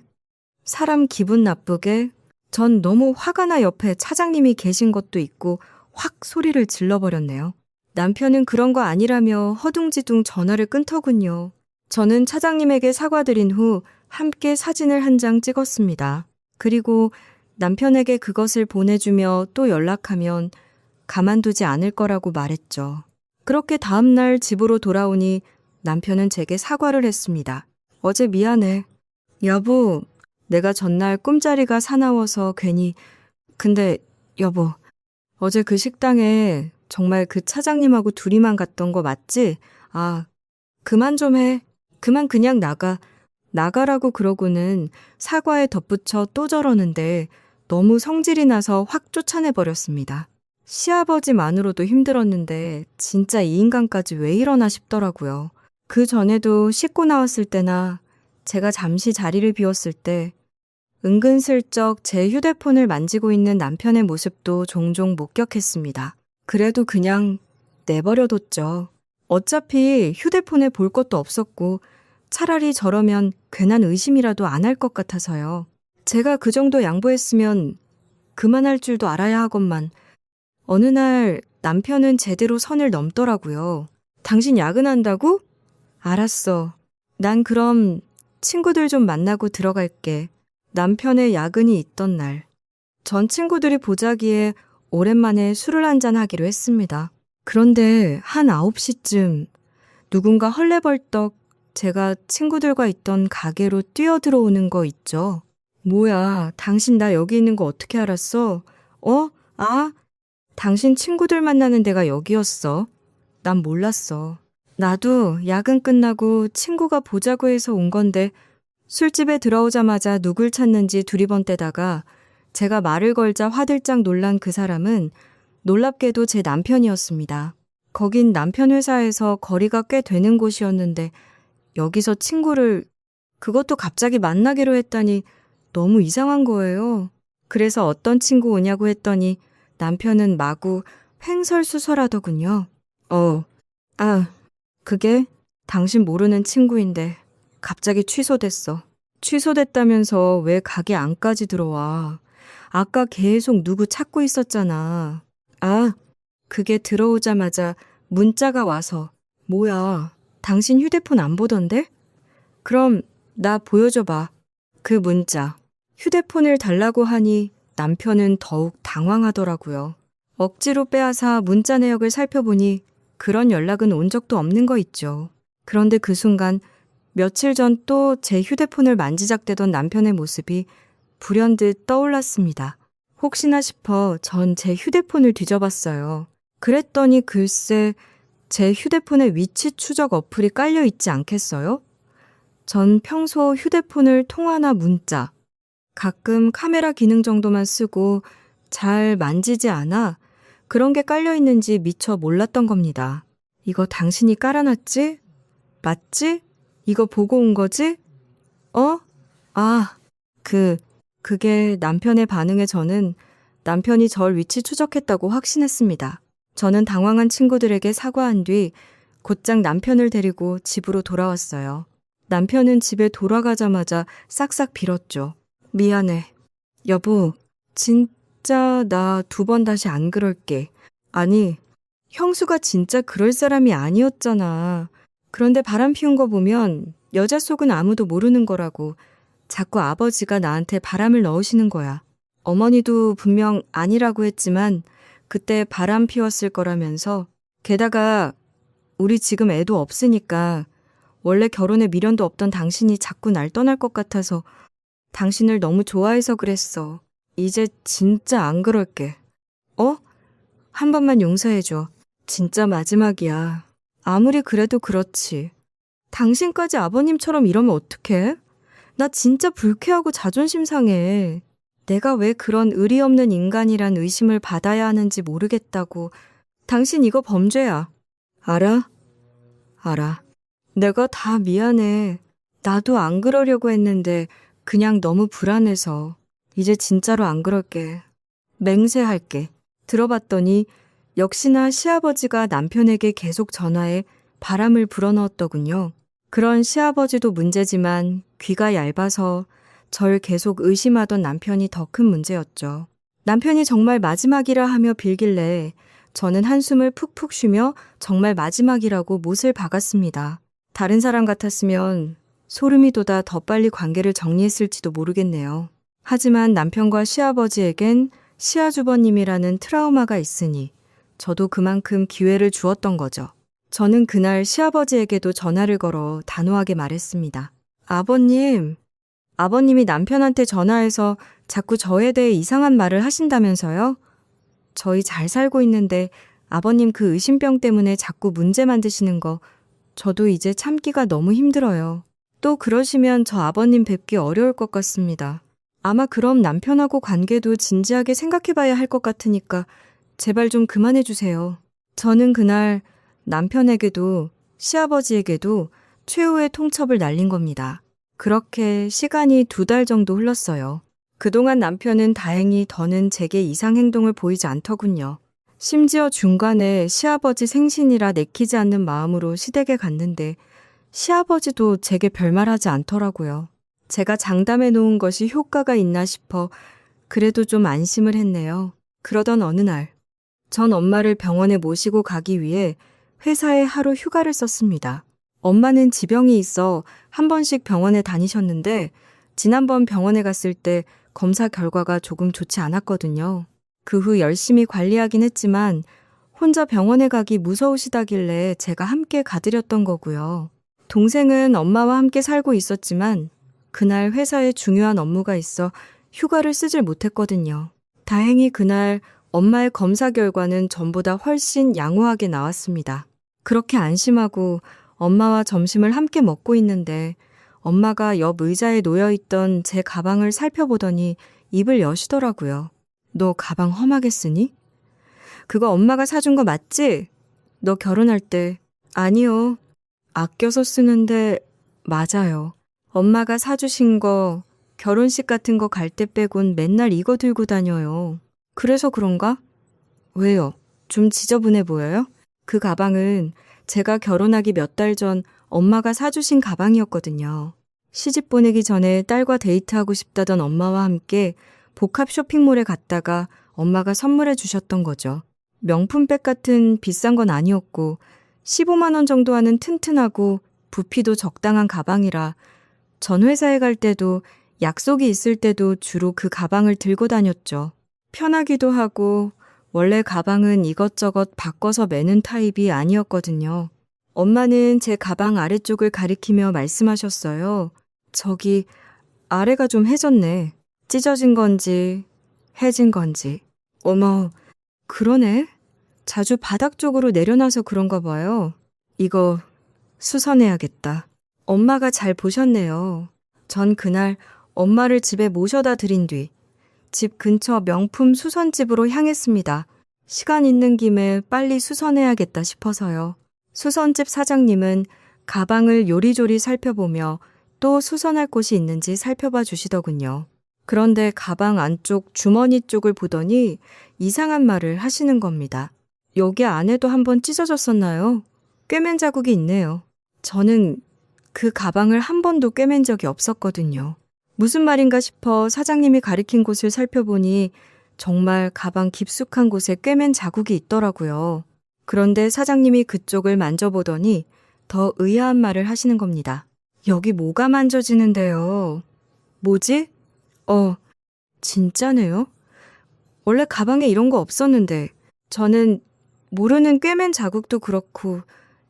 사람 기분 나쁘게? 전 너무 화가 나 옆에 차장님이 계신 것도 있고 확 소리를 질러버렸네요. 남편은 그런 거 아니라며 허둥지둥 전화를 끊더군요. 저는 차장님에게 사과드린 후 함께 사진을 한 장 찍었습니다. 그리고 남편에게 그것을 보내주며 또 연락하면 가만두지 않을 거라고 말했죠. 그렇게 다음날 집으로 돌아오니 남편은 제게 사과를 했습니다. 어제 미안해. 여보, 내가 전날 꿈자리가 사나워서 괜히. 근데 여보, 어제 그 식당에 정말 그 차장님하고 둘이만 갔던 거 맞지? 아, 그만 좀 해. 그만 그냥 나가. 나가라고 그러고는 사과에 덧붙여 또 저러는데 너무 성질이 나서 확 쫓아내버렸습니다. 시아버지만으로도 힘들었는데 진짜 이 인간까지 왜 이러나 싶더라고요. 그 전에도 씻고 나왔을 때나 제가 잠시 자리를 비웠을 때 은근슬쩍 제 휴대폰을 만지고 있는 남편의 모습도 종종 목격했습니다. 그래도 그냥 내버려뒀죠. 어차피 휴대폰에 볼 것도 없었고 차라리 저러면 괜한 의심이라도 안 할 것 같아서요. 제가 그 정도 양보했으면 그만할 줄도 알아야 하건만 어느 날 남편은 제대로 선을 넘더라고요. 당신 야근한다고? 알았어. 난 그럼 친구들 좀 만나고 들어갈게. 남편의 야근이 있던 날. 전 친구들이 보자기에 오랜만에 술을 한잔 하기로 했습니다. 그런데 한 9시쯤 누군가 헐레벌떡 제가 친구들과 있던 가게로 뛰어들어오는 거 있죠. 뭐야, 당신 나 여기 있는 거 어떻게 알았어? 아, 당신 친구들 만나는 데가 여기였어. 난 몰랐어. 나도 야근 끝나고 친구가 보자고 해서 온 건데 술집에 들어오자마자 누굴 찾는지 두리번대다가 제가 말을 걸자 화들짝 놀란 그 사람은 놀랍게도 제 남편이었습니다. 거긴 남편 회사에서 거리가 꽤 되는 곳이었는데 여기서 친구를 그것도 갑자기 만나기로 했다니 너무 이상한 거예요. 그래서 어떤 친구 오냐고 했더니 남편은 마구 횡설수설하더군요. 그게 당신 모르는 친구인데 갑자기 취소됐어. 취소됐다면서 왜 가게 안까지 들어와? 아까 계속 누구 찾고 있었잖아. 그게 들어오자마자 문자가 와서. 뭐야, 당신 휴대폰 안 보던데? 그럼 나 보여줘봐. 그 문자. 휴대폰을 달라고 하니 남편은 더욱 당황하더라고요. 억지로 빼앗아 문자 내역을 살펴보니 그런 연락은 온 적도 없는 거 있죠. 그런데 그 순간 며칠 전 또 제 휴대폰을 만지작대던 남편의 모습이 불현듯 떠올랐습니다. 혹시나 싶어 전 제 휴대폰을 뒤져봤어요. 그랬더니 글쎄 제 휴대폰에 위치 추적 어플이 깔려 있지 않겠어요? 전 평소 휴대폰을 통화나 문자, 가끔 카메라 기능 정도만 쓰고 잘 만지지 않아 그런 게 깔려 있는지 미처 몰랐던 겁니다. 이거 당신이 깔아놨지? 맞지? 이거 보고 온 거지? 그게 남편의 반응에 저는 남편이 절 위치 추적했다고 확신했습니다. 저는 당황한 친구들에게 사과한 뒤 곧장 남편을 데리고 집으로 돌아왔어요. 남편은 집에 돌아가자마자 싹싹 빌었죠. 미안해. 여보, 진짜 나 2번 다시 안 그럴게. 아니, 형수가 진짜 그럴 사람이 아니었잖아. 그런데 바람 피운 거 보면 여자 속은 아무도 모르는 거라고 자꾸 아버지가 나한테 바람을 넣으시는 거야. 어머니도 분명 아니라고 했지만 그때 바람 피웠을 거라면서 게다가 우리 지금 애도 없으니까 원래 결혼에 미련도 없던 당신이 자꾸 날 떠날 것 같아서 당신을 너무 좋아해서 그랬어. 이제 진짜 안 그럴게. 어? 한 번만 용서해줘. 진짜 마지막이야. 아무리 그래도 그렇지. 당신까지 아버님처럼 이러면 어떡해? 나 진짜 불쾌하고 자존심 상해. 내가 왜 그런 의리 없는 인간이란 의심을 받아야 하는지 모르겠다고. 당신 이거 범죄야. 알아? 알아. 내가 다 미안해. 나도 안 그러려고 했는데 그냥 너무 불안해서. 이제 진짜로 안 그럴게. 맹세할게. 들어봤더니 역시나 시아버지가 남편에게 계속 전화해 바람을 불어넣었더군요. 그런 시아버지도 문제지만 귀가 얇아서 절 계속 의심하던 남편이 더 큰 문제였죠. 남편이 정말 마지막이라 하며 빌길래 저는 한숨을 푹푹 쉬며 정말 마지막이라고 못을 박았습니다. 다른 사람 같았으면 소름이 돋아 더 빨리 관계를 정리했을지도 모르겠네요. 하지만 남편과 시아버지에겐 시아주버님이라는 트라우마가 있으니 저도 그만큼 기회를 주었던 거죠. 저는 그날 시아버지에게도 전화를 걸어 단호하게 말했습니다. 아버님이 남편한테 전화해서 자꾸 저에 대해 이상한 말을 하신다면서요? 저희 잘 살고 있는데 아버님 그 의심병 때문에 자꾸 문제 만드시는 거 저도 이제 참기가 너무 힘들어요. 또 그러시면 저 아버님 뵙기 어려울 것 같습니다. 아마 그럼 남편하고 관계도 진지하게 생각해봐야 할 것 같으니까 제발 좀 그만해주세요. 저는 그날 남편에게도 시아버지에게도 최후의 통첩을 날린 겁니다. 그렇게 시간이 2달 정도 흘렀어요. 그동안 남편은 다행히 더는 제게 이상 행동을 보이지 않더군요. 심지어 중간에 시아버지 생신이라 내키지 않는 마음으로 시댁에 갔는데 시아버지도 제게 별말하지 않더라고요. 제가 장담해 놓은 것이 효과가 있나 싶어 그래도 좀 안심을 했네요. 그러던 어느 날, 전 엄마를 병원에 모시고 가기 위해 회사에 하루 휴가를 썼습니다. 엄마는 지병이 있어 한 번씩 병원에 다니셨는데 지난번 병원에 갔을 때 검사 결과가 조금 좋지 않았거든요. 그 후 열심히 관리하긴 했지만 혼자 병원에 가기 무서우시다길래 제가 함께 가드렸던 거고요. 동생은 엄마와 함께 살고 있었지만 그날 회사에 중요한 업무가 있어 휴가를 쓰질 못했거든요. 다행히 그날 엄마의 검사 결과는 전보다 훨씬 양호하게 나왔습니다. 그렇게 안심하고 엄마와 점심을 함께 먹고 있는데 엄마가 옆 의자에 놓여있던 제 가방을 살펴보더니 입을 여시더라고요. 너 가방 험하게 쓰니? 그거 엄마가 사준 거 맞지? 너 결혼할 때. 아니요. 아껴서 쓰는데 맞아요. 엄마가 사주신 거 결혼식 같은 거 갈 때 빼곤 맨날 이거 들고 다녀요. 그래서 그런가? 왜요? 좀 지저분해 보여요? 그 가방은 제가 결혼하기 몇 달 전 엄마가 사주신 가방이었거든요. 시집 보내기 전에 딸과 데이트하고 싶다던 엄마와 함께 복합 쇼핑몰에 갔다가 엄마가 선물해 주셨던 거죠. 명품백 같은 비싼 건 아니었고 15만 원 정도 하는 튼튼하고 부피도 적당한 가방이라 전 회사에 갈 때도 약속이 있을 때도 주로 그 가방을 들고 다녔죠. 편하기도 하고 원래 가방은 이것저것 바꿔서 매는 타입이 아니었거든요. 엄마는 제 가방 아래쪽을 가리키며 말씀하셨어요. 저기 아래가 좀 해졌네. 찢어진 건지 해진 건지. 어머, 그러네. 자주 바닥 쪽으로 내려놔서 그런가 봐요. 이거 수선해야겠다. 엄마가 잘 보셨네요. 전 그날 엄마를 집에 모셔다 드린 뒤 집 근처 명품 수선집으로 향했습니다. 시간 있는 김에 빨리 수선해야겠다 싶어서요. 수선집 사장님은 가방을 요리조리 살펴보며 또 수선할 곳이 있는지 살펴봐 주시더군요. 그런데 가방 안쪽 주머니 쪽을 보더니 이상한 말을 하시는 겁니다. 여기 안에도 한번 찢어졌었나요? 꿰맨 자국이 있네요. 저는 그 가방을 한 번도 꿰맨 적이 없었거든요. 무슨 말인가 싶어 사장님이 가리킨 곳을 살펴보니 정말 가방 깊숙한 곳에 꿰맨 자국이 있더라고요. 그런데 사장님이 그쪽을 만져보더니 더 의아한 말을 하시는 겁니다. 여기 뭐가 만져지는데요? 뭐지? 진짜네요? 원래 가방에 이런 거 없었는데 저는 모르는 꿰맨 자국도 그렇고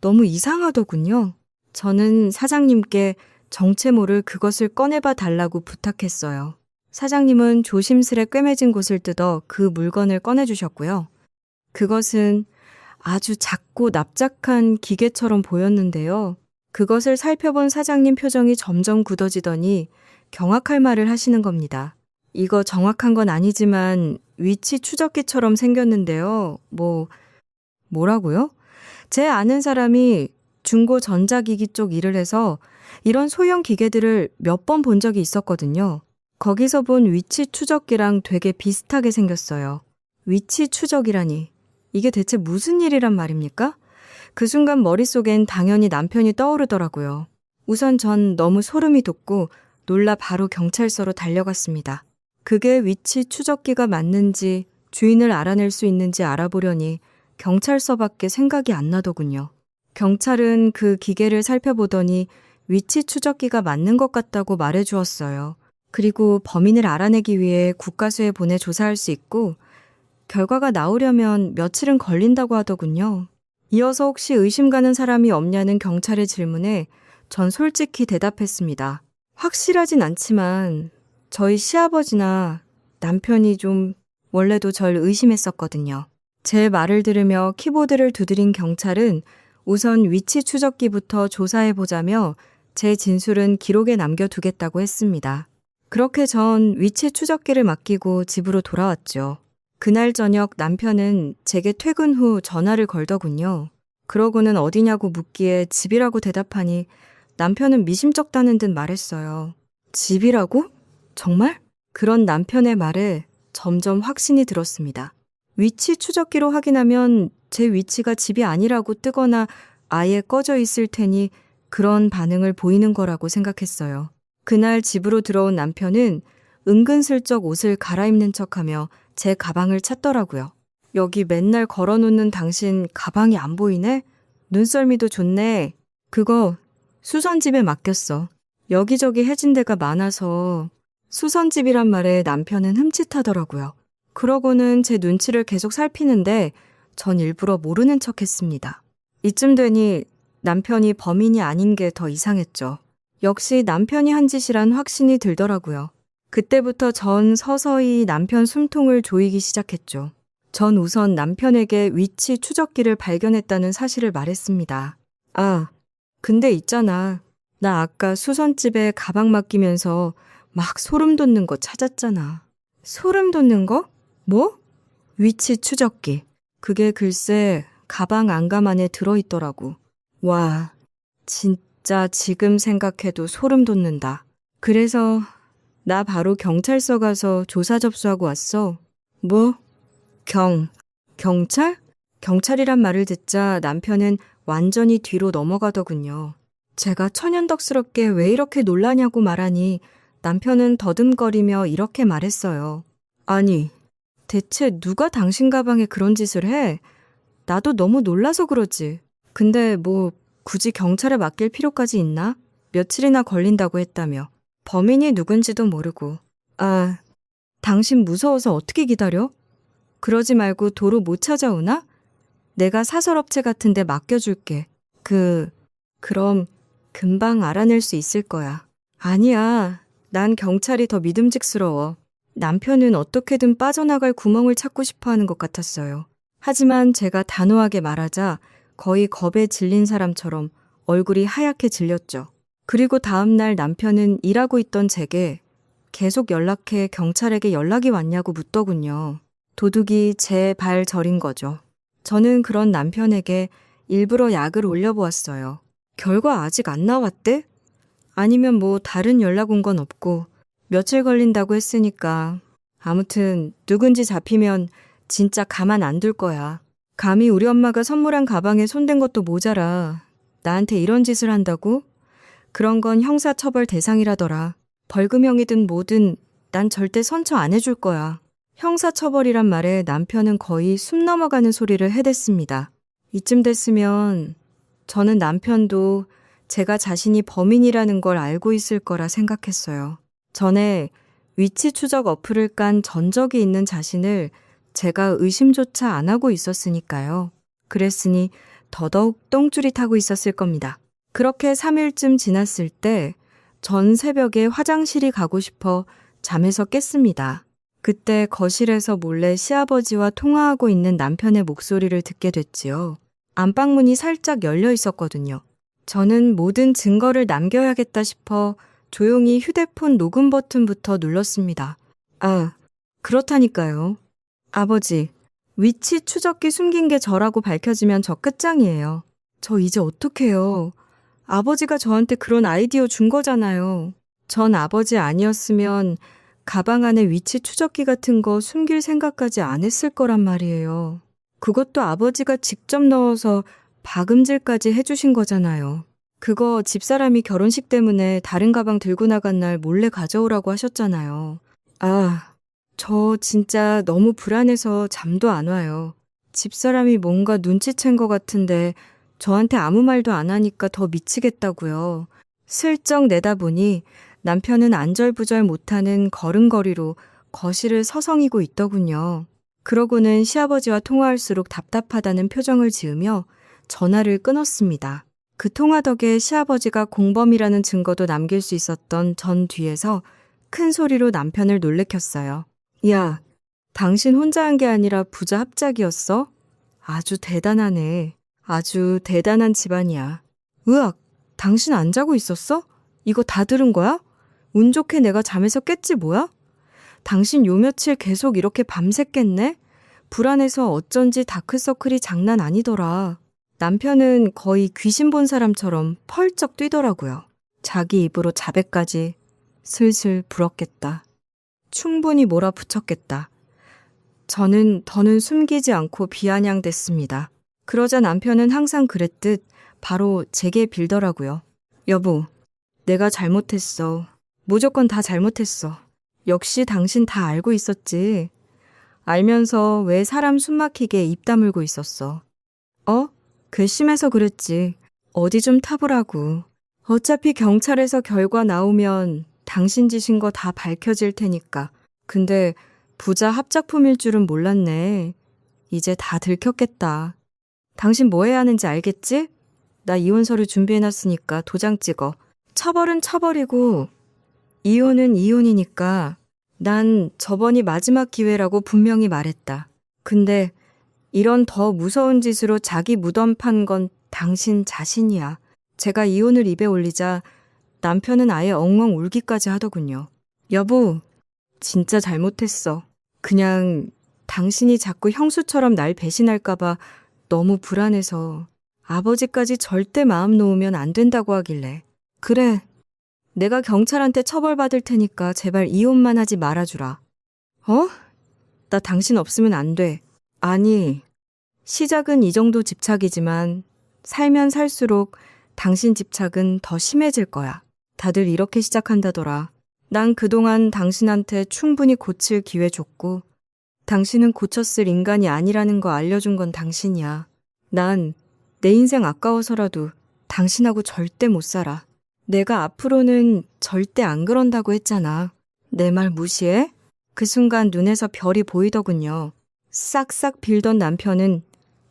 너무 이상하더군요. 저는 사장님께 정체 모를 그것을 꺼내봐 달라고 부탁했어요. 사장님은 조심스레 꿰매진 곳을 뜯어 그 물건을 꺼내주셨고요. 그것은 아주 작고 납작한 기계처럼 보였는데요. 그것을 살펴본 사장님 표정이 점점 굳어지더니 경악할 말을 하시는 겁니다. 이거 정확한 건 아니지만 위치 추적기처럼 생겼는데요. 뭐라고요? 제 아는 사람이 중고 전자기기 쪽 일을 해서 이런 소형 기계들을 몇 번 본 적이 있었거든요. 거기서 본 위치 추적기랑 되게 비슷하게 생겼어요. 위치 추적이라니. 이게 대체 무슨 일이란 말입니까? 그 순간 머릿속엔 당연히 남편이 떠오르더라고요. 우선 전 너무 소름이 돋고 놀라 바로 경찰서로 달려갔습니다. 그게 위치 추적기가 맞는지 주인을 알아낼 수 있는지 알아보려니 경찰서밖에 생각이 안 나더군요. 경찰은 그 기계를 살펴보더니 위치 추적기가 맞는 것 같다고 말해주었어요. 그리고 범인을 알아내기 위해 국가수에 보내 조사할 수 있고 결과가 나오려면 며칠은 걸린다고 하더군요. 이어서 혹시 의심 가는 사람이 없냐는 경찰의 질문에 전 솔직히 대답했습니다. 확실하진 않지만 저희 시아버지나 남편이 좀 원래도 절 의심했었거든요. 제 말을 들으며 키보드를 두드린 경찰은 우선 위치 추적기부터 조사해보자며 제 진술은 기록에 남겨두겠다고 했습니다. 그렇게 전 위치 추적기를 맡기고 집으로 돌아왔죠. 그날 저녁 남편은 제게 퇴근 후 전화를 걸더군요. 그러고는 어디냐고 묻기에 집이라고 대답하니 남편은 미심쩍다는 듯 말했어요. 집이라고? 정말? 그런 남편의 말에 점점 확신이 들었습니다. 위치 추적기로 확인하면 제 위치가 집이 아니라고 뜨거나 아예 꺼져 있을 테니 그런 반응을 보이는 거라고 생각했어요. 그날 집으로 들어온 남편은 은근슬쩍 옷을 갈아입는 척하며 제 가방을 찾더라고요. 여기 맨날 걸어놓는 당신 가방이 안 보이네? 눈썰미도 좋네. 그거 수선집에 맡겼어. 여기저기 해진 데가 많아서 수선집이란 말에 남편은 흠칫하더라고요. 그러고는 제 눈치를 계속 살피는데 전 일부러 모르는 척 했습니다. 이쯤 되니 남편이 범인이 아닌 게 더 이상했죠. 역시 남편이 한 짓이란 확신이 들더라고요. 그때부터 전 서서히 남편 숨통을 조이기 시작했죠. 전 우선 남편에게 위치 추적기를 발견했다는 사실을 말했습니다. 아, 근데 있잖아. 나 아까 수선집에 가방 맡기면서 막 소름 돋는 거 찾았잖아. 소름 돋는 거? 뭐? 위치 추적기. 그게 글쎄 가방 안감 안에 들어있더라고. 와, 진짜 지금 생각해도 소름 돋는다. 그래서 나 바로 경찰서 가서 조사 접수하고 왔어. 뭐? 경찰? 경찰이란 말을 듣자 남편은 완전히 뒤로 넘어가더군요. 제가 천연덕스럽게 왜 이렇게 놀라냐고 말하니 남편은 더듬거리며 이렇게 말했어요. 아니, 대체 누가 당신 가방에 그런 짓을 해? 나도 너무 놀라서 그러지. 근데 굳이 경찰에 맡길 필요까지 있나? 며칠이나 걸린다고 했다며. 범인이 누군지도 모르고. 아, 당신 무서워서 어떻게 기다려? 그러지 말고 도로 못 찾아오나? 내가 사설업체 같은 데 맡겨줄게. 그럼 금방 알아낼 수 있을 거야. 아니야, 난 경찰이 더 믿음직스러워. 남편은 어떻게든 빠져나갈 구멍을 찾고 싶어 하는 것 같았어요. 하지만 제가 단호하게 말하자 거의 겁에 질린 사람처럼 얼굴이 하얗게 질렸죠. 그리고 다음날 남편은 일하고 있던 제게 계속 연락해 경찰에게 연락이 왔냐고 묻더군요. 도둑이 제 발 저린 거죠. 저는 그런 남편에게 일부러 약을 올려보았어요. 결과 아직 안 나왔대? 아니면 다른 연락 온 건 없고 며칠 걸린다고 했으니까 아무튼 누군지 잡히면 진짜 가만 안 둘 거야. 감히 우리 엄마가 선물한 가방에 손댄 것도 모자라 나한테 이런 짓을 한다고? 그런 건 형사처벌 대상이라더라. 벌금형이든 뭐든 난 절대 선처 안 해줄 거야. 형사처벌이란 말에 남편은 거의 숨 넘어가는 소리를 해댔습니다. 이쯤 됐으면 저는 남편도 제가 자신이 범인이라는 걸 알고 있을 거라 생각했어요. 전에 위치 추적 어플을 깐 전적이 있는 자신을 제가 의심조차 안 하고 있었으니까요. 그랬으니 더더욱 똥줄이 타고 있었을 겁니다. 그렇게 3일쯤 지났을 때 전 새벽에 화장실이 가고 싶어 잠에서 깼습니다. 그때 거실에서 몰래 시아버지와 통화하고 있는 남편의 목소리를 듣게 됐지요. 안방문이 살짝 열려 있었거든요. 저는 모든 증거를 남겨야겠다 싶어 조용히 휴대폰 녹음 버튼부터 눌렀습니다. 아, 그렇다니까요. 아버지, 위치 추적기 숨긴 게 저라고 밝혀지면 저 끝장이에요. 저 이제 어떡해요. 아버지가 저한테 그런 아이디어 준 거잖아요. 전 아버지 아니었으면 가방 안에 위치 추적기 같은 거 숨길 생각까지 안 했을 거란 말이에요. 그것도 아버지가 직접 넣어서 박음질까지 해주신 거잖아요. 그거 집사람이 결혼식 때문에 다른 가방 들고 나간 날 몰래 가져오라고 하셨잖아요. 아, 저 진짜 너무 불안해서 잠도 안 와요. 집사람이 뭔가 눈치챈 것 같은데 저한테 아무 말도 안 하니까 더 미치겠다고요. 슬쩍 내다보니 남편은 안절부절 못하는 걸음걸이로 거실을 서성이고 있더군요. 그러고는 시아버지와 통화할수록 답답하다는 표정을 지으며 전화를 끊었습니다. 그 통화 덕에 시아버지가 공범이라는 증거도 남길 수 있었던 전 뒤에서 큰 소리로 남편을 놀래켰어요. 야, 당신 혼자 한 게 아니라 부자 합작이었어? 아주 대단하네. 아주 대단한 집안이야. 으악, 당신 안 자고 있었어? 이거 다 들은 거야? 운 좋게 내가 잠에서 깼지 뭐야? 당신 요 며칠 계속 이렇게 밤샜겠네? 불안해서 어쩐지 다크서클이 장난 아니더라. 남편은 거의 귀신 본 사람처럼 펄쩍 뛰더라고요. 자기 입으로 자백까지 슬슬 불었겠다. 충분히 몰아붙였겠다. 저는 더는 숨기지 않고 비아냥댔습니다. 그러자 남편은 항상 그랬듯 바로 제게 빌더라고요. 여보, 내가 잘못했어. 무조건 다 잘못했어. 역시 당신 다 알고 있었지. 알면서 왜 사람 숨막히게 입 다물고 있었어. 괘씸해서 그랬지. 어디 좀 타보라고. 어차피 경찰에서 결과 나오면 당신 짓인 거 다 밝혀질 테니까. 근데 부자 합작품일 줄은 몰랐네. 이제 다 들켰겠다. 당신 뭐 해야 하는지 알겠지? 나 이혼 서류 준비해놨으니까 도장 찍어. 처벌은 처벌이고 이혼은 이혼이니까 난 저번이 마지막 기회라고 분명히 말했다. 근데 이런 더 무서운 짓으로 자기 무덤 판 건 당신 자신이야. 제가 이혼을 입에 올리자 남편은 아예 엉엉 울기까지 하더군요. 여보, 진짜 잘못했어. 그냥 당신이 자꾸 형수처럼 날 배신할까봐 너무 불안해서 아버지까지 절대 마음 놓으면 안 된다고 하길래. 그래, 내가 경찰한테 처벌받을 테니까 제발 이혼만 하지 말아주라. 나 당신 없으면 안 돼. 아니, 시작은 이 정도 집착이지만 살면 살수록 당신 집착은 더 심해질 거야. 다들 이렇게 시작한다더라. 난 그동안 당신한테 충분히 고칠 기회 줬고 당신은 고쳤을 인간이 아니라는 거 알려준 건 당신이야. 난 내 인생 아까워서라도 당신하고 절대 못 살아. 내가 앞으로는 절대 안 그런다고 했잖아. 내 말 무시해? 그 순간 눈에서 별이 보이더군요. 싹싹 빌던 남편은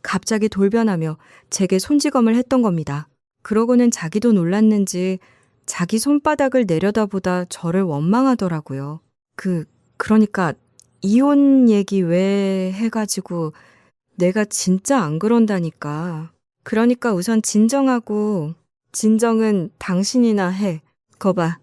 갑자기 돌변하며 제게 손찌검을 했던 겁니다. 그러고는 자기도 놀랐는지 자기 손바닥을 내려다보다 저를 원망하더라고요. 그러니까 이혼 얘기 왜 해가지고 내가 진짜 안 그런다니까. 그러니까 우선 진정하고 진정은 당신이나 해. 거봐.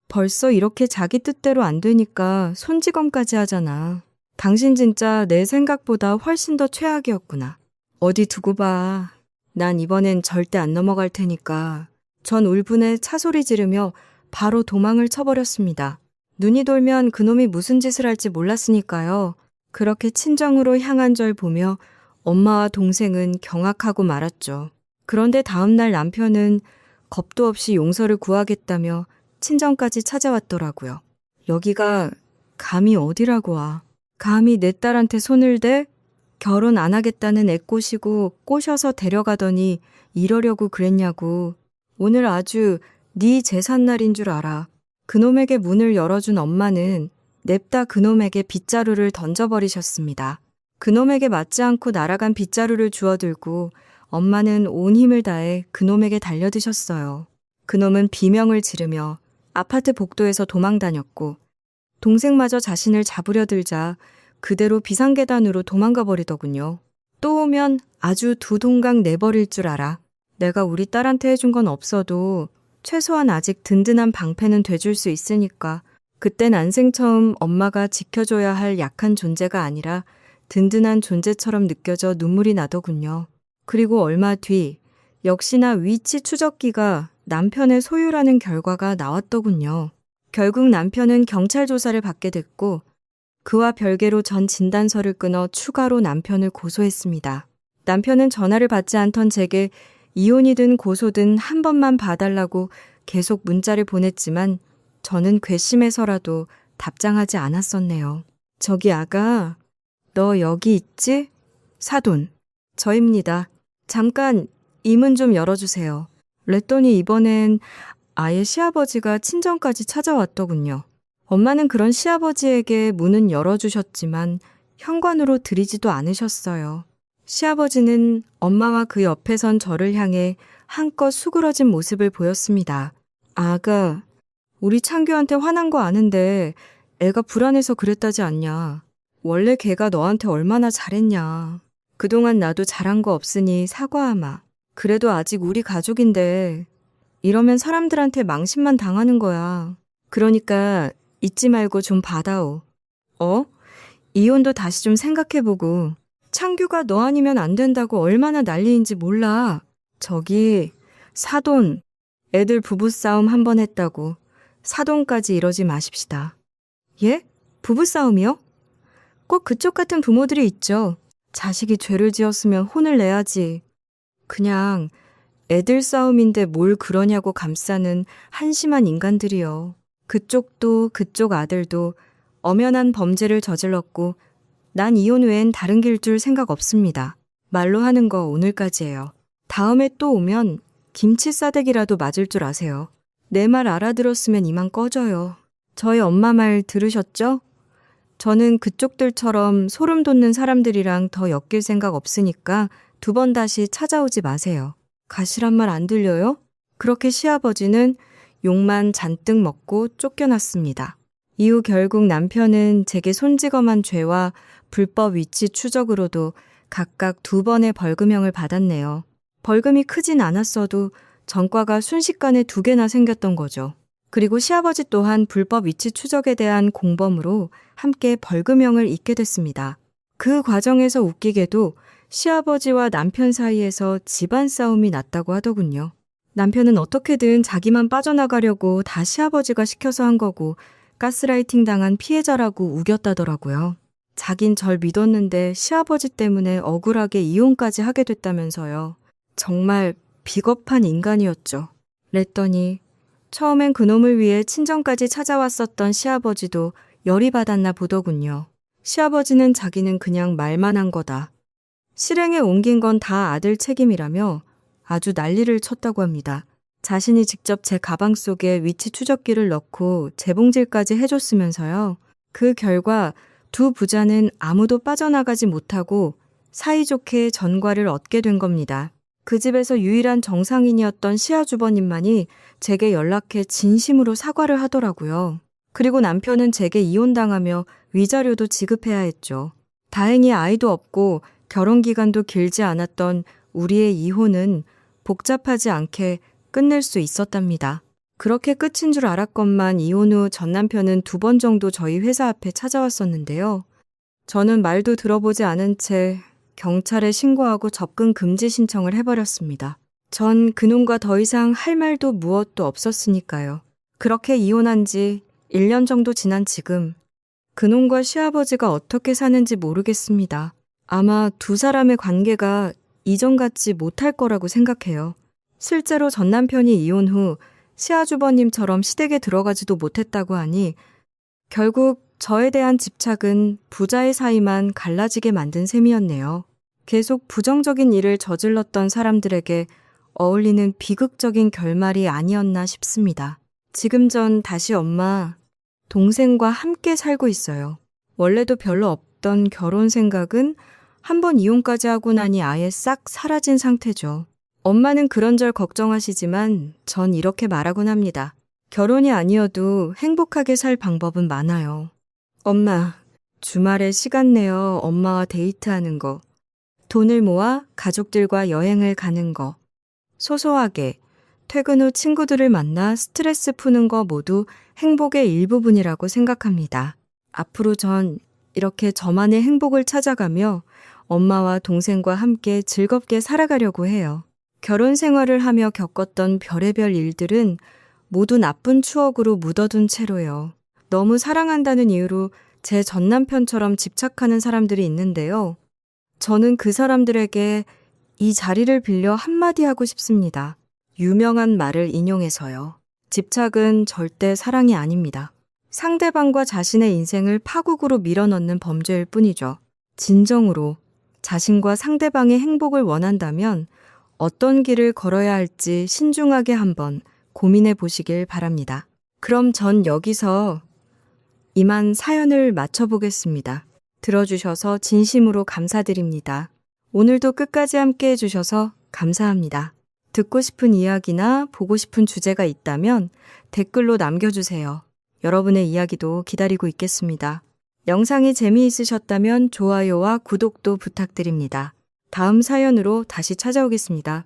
벌써 이렇게 자기 뜻대로 안 되니까 손찌검까지 하잖아. 당신 진짜 내 생각보다 훨씬 더 최악이었구나. 어디 두고 봐. 난 이번엔 절대 안 넘어갈 테니까. 전 울분에 차소리 지르며 바로 도망을 쳐버렸습니다. 눈이 돌면 그놈이 무슨 짓을 할지 몰랐으니까요. 그렇게 친정으로 향한 절 보며 엄마와 동생은 경악하고 말았죠. 그런데 다음날 남편은 겁도 없이 용서를 구하겠다며 친정까지 찾아왔더라고요. 여기가 감히 어디라고 와. 감히 내 딸한테 손을 대? 결혼 안 하겠다는 애 꼬시고 꼬셔서 데려가더니 이러려고 그랬냐고. 오늘 아주 네 제삿날인 줄 알아. 그놈에게 문을 열어준 엄마는 냅다 그놈에게 빗자루를 던져버리셨습니다. 그놈에게 맞지 않고 날아간 빗자루를 주워들고 엄마는 온 힘을 다해 그놈에게 달려드셨어요. 그놈은 비명을 지르며 아파트 복도에서 도망다녔고 동생마저 자신을 잡으려 들자 그대로 비상계단으로 도망가 버리더군요. 또 오면 아주 두 동강 내버릴 줄 알아. 내가 우리 딸한테 해준 건 없어도 최소한 아직 든든한 방패는 돼줄 수 있으니까 그땐 난생 처음 엄마가 지켜줘야 할 약한 존재가 아니라 든든한 존재처럼 느껴져 눈물이 나더군요. 그리고 얼마 뒤 역시나 위치 추적기가 남편의 소유라는 결과가 나왔더군요. 결국 남편은 경찰 조사를 받게 됐고 그와 별개로 전 진단서를 끊어 추가로 남편을 고소했습니다. 남편은 전화를 받지 않던 제게 이혼이든 고소든 한 번만 봐달라고 계속 문자를 보냈지만 저는 괘씸해서라도 답장하지 않았었네요. 저기 아가, 너 여기 있지? 사돈. 저입니다. 잠깐 이 문 좀 열어주세요. 랬더니 이번엔 아예 시아버지가 친정까지 찾아왔더군요. 엄마는 그런 시아버지에게 문은 열어주셨지만 현관으로 들이지도 않으셨어요. 시아버지는 엄마와 그 옆에 선 저를 향해 한껏 수그러진 모습을 보였습니다. 아가, 우리 창규한테 화난 거 아는데 애가 불안해서 그랬다지 않냐. 원래 걔가 너한테 얼마나 잘했냐. 그동안 나도 잘한 거 없으니 사과하마. 그래도 아직 우리 가족인데 이러면 사람들한테 망신만 당하는 거야. 그러니까 잊지 말고 좀 받아오. 이혼도 다시 좀 생각해보고. 창규가 너 아니면 안 된다고 얼마나 난리인지 몰라. 저기 사돈, 애들 부부싸움 한 번 했다고 사돈까지 이러지 마십시다. 예? 부부싸움이요? 꼭 그쪽 같은 부모들이 있죠. 자식이 죄를 지었으면 혼을 내야지. 그냥 애들 싸움인데 뭘 그러냐고 감싸는 한심한 인간들이요. 그쪽도 그쪽 아들도 엄연한 범죄를 저질렀고 난 이혼 외엔 다른 길 줄 생각 없습니다. 말로 하는 거 오늘까지예요. 다음에 또 오면 김치 싸대기라도 맞을 줄 아세요. 내 말 알아들었으면 이만 꺼져요. 저희 엄마 말 들으셨죠? 저는 그쪽들처럼 소름 돋는 사람들이랑 더 엮일 생각 없으니까 두 번 다시 찾아오지 마세요. 가시란 말 안 들려요? 그렇게 시아버지는 욕만 잔뜩 먹고 쫓겨났습니다. 이후 결국 남편은 제게 손찌검한 죄와 불법 위치 추적으로도 각각 2번의 벌금형을 받았네요. 벌금이 크진 않았어도 전과가 순식간에 2개나 생겼던 거죠. 그리고 시아버지 또한 불법 위치 추적에 대한 공범으로 함께 벌금형을 입게 됐습니다. 그 과정에서 웃기게도 시아버지와 남편 사이에서 집안 싸움이 났다고 하더군요. 남편은 어떻게든 자기만 빠져나가려고 다 시아버지가 시켜서 한 거고 가스라이팅 당한 피해자라고 우겼다더라고요. 자긴 절 믿었는데 시아버지 때문에 억울하게 이혼까지 하게 됐다면서요. 정말 비겁한 인간이었죠. 랬더니 처음엔 그놈을 위해 친정까지 찾아왔었던 시아버지도 열이 받았나 보더군요. 시아버지는 자기는 그냥 말만 한 거다. 실행에 옮긴 건 다 아들 책임이라며 아주 난리를 쳤다고 합니다. 자신이 직접 제 가방 속에 위치 추적기를 넣고 재봉질까지 해줬으면서요. 그 결과 두 부자는 아무도 빠져나가지 못하고 사이좋게 전과를 얻게 된 겁니다. 그 집에서 유일한 정상인이었던 시아주버님만이 제게 연락해 진심으로 사과를 하더라고요. 그리고 남편은 제게 이혼당하며 위자료도 지급해야 했죠. 다행히 아이도 없고 결혼기간도 길지 않았던 우리의 이혼은 복잡하지 않게 끝낼 수 있었답니다. 그렇게 끝인 줄 알았건만 이혼 후 전 남편은 2번 정도 저희 회사 앞에 찾아왔었는데요. 저는 말도 들어보지 않은 채 경찰에 신고하고 접근 금지 신청을 해버렸습니다. 전 그놈과 더 이상 할 말도 무엇도 없었으니까요. 그렇게 이혼한 지 1년 정도 지난 지금 그놈과 시아버지가 어떻게 사는지 모르겠습니다. 아마 두 사람의 관계가 이전 같지 못할 거라고 생각해요. 실제로 전 남편이 이혼 후 시아주버님처럼 시댁에 들어가지도 못했다고 하니 결국 저에 대한 집착은 부자의 사이만 갈라지게 만든 셈이었네요. 계속 부정적인 일을 저질렀던 사람들에게 어울리는 비극적인 결말이 아니었나 싶습니다. 지금 전 다시 엄마, 동생과 함께 살고 있어요. 원래도 별로 없던 결혼 생각은 한 번 이혼까지 하고 나니 아예 싹 사라진 상태죠. 엄마는 그런절 걱정하시지만 전 이렇게 말하곤 합니다. 결혼이 아니어도 행복하게 살 방법은 많아요. 엄마, 주말에 시간 내어 엄마와 데이트하는 거, 돈을 모아 가족들과 여행을 가는 거, 소소하게 퇴근 후 친구들을 만나 스트레스 푸는 거 모두 행복의 일부분이라고 생각합니다. 앞으로 전 이렇게 저만의 행복을 찾아가며 엄마와 동생과 함께 즐겁게 살아가려고 해요. 결혼 생활을 하며 겪었던 별의별 일들은 모두 나쁜 추억으로 묻어둔 채로요. 너무 사랑한다는 이유로 제 전남편처럼 집착하는 사람들이 있는데요. 저는 그 사람들에게 이 자리를 빌려 한마디 하고 싶습니다. 유명한 말을 인용해서요. 집착은 절대 사랑이 아닙니다. 상대방과 자신의 인생을 파국으로 밀어넣는 범죄일 뿐이죠. 진정으로 자신과 상대방의 행복을 원한다면 어떤 길을 걸어야 할지 신중하게 한번 고민해 보시길 바랍니다. 그럼 전 여기서 이만 사연을 마쳐보겠습니다. 들어주셔서 진심으로 감사드립니다. 오늘도 끝까지 함께 해주셔서 감사합니다. 듣고 싶은 이야기나 보고 싶은 주제가 있다면 댓글로 남겨주세요. 여러분의 이야기도 기다리고 있겠습니다. 영상이 재미있으셨다면 좋아요와 구독도 부탁드립니다. 다음 사연으로 다시 찾아오겠습니다.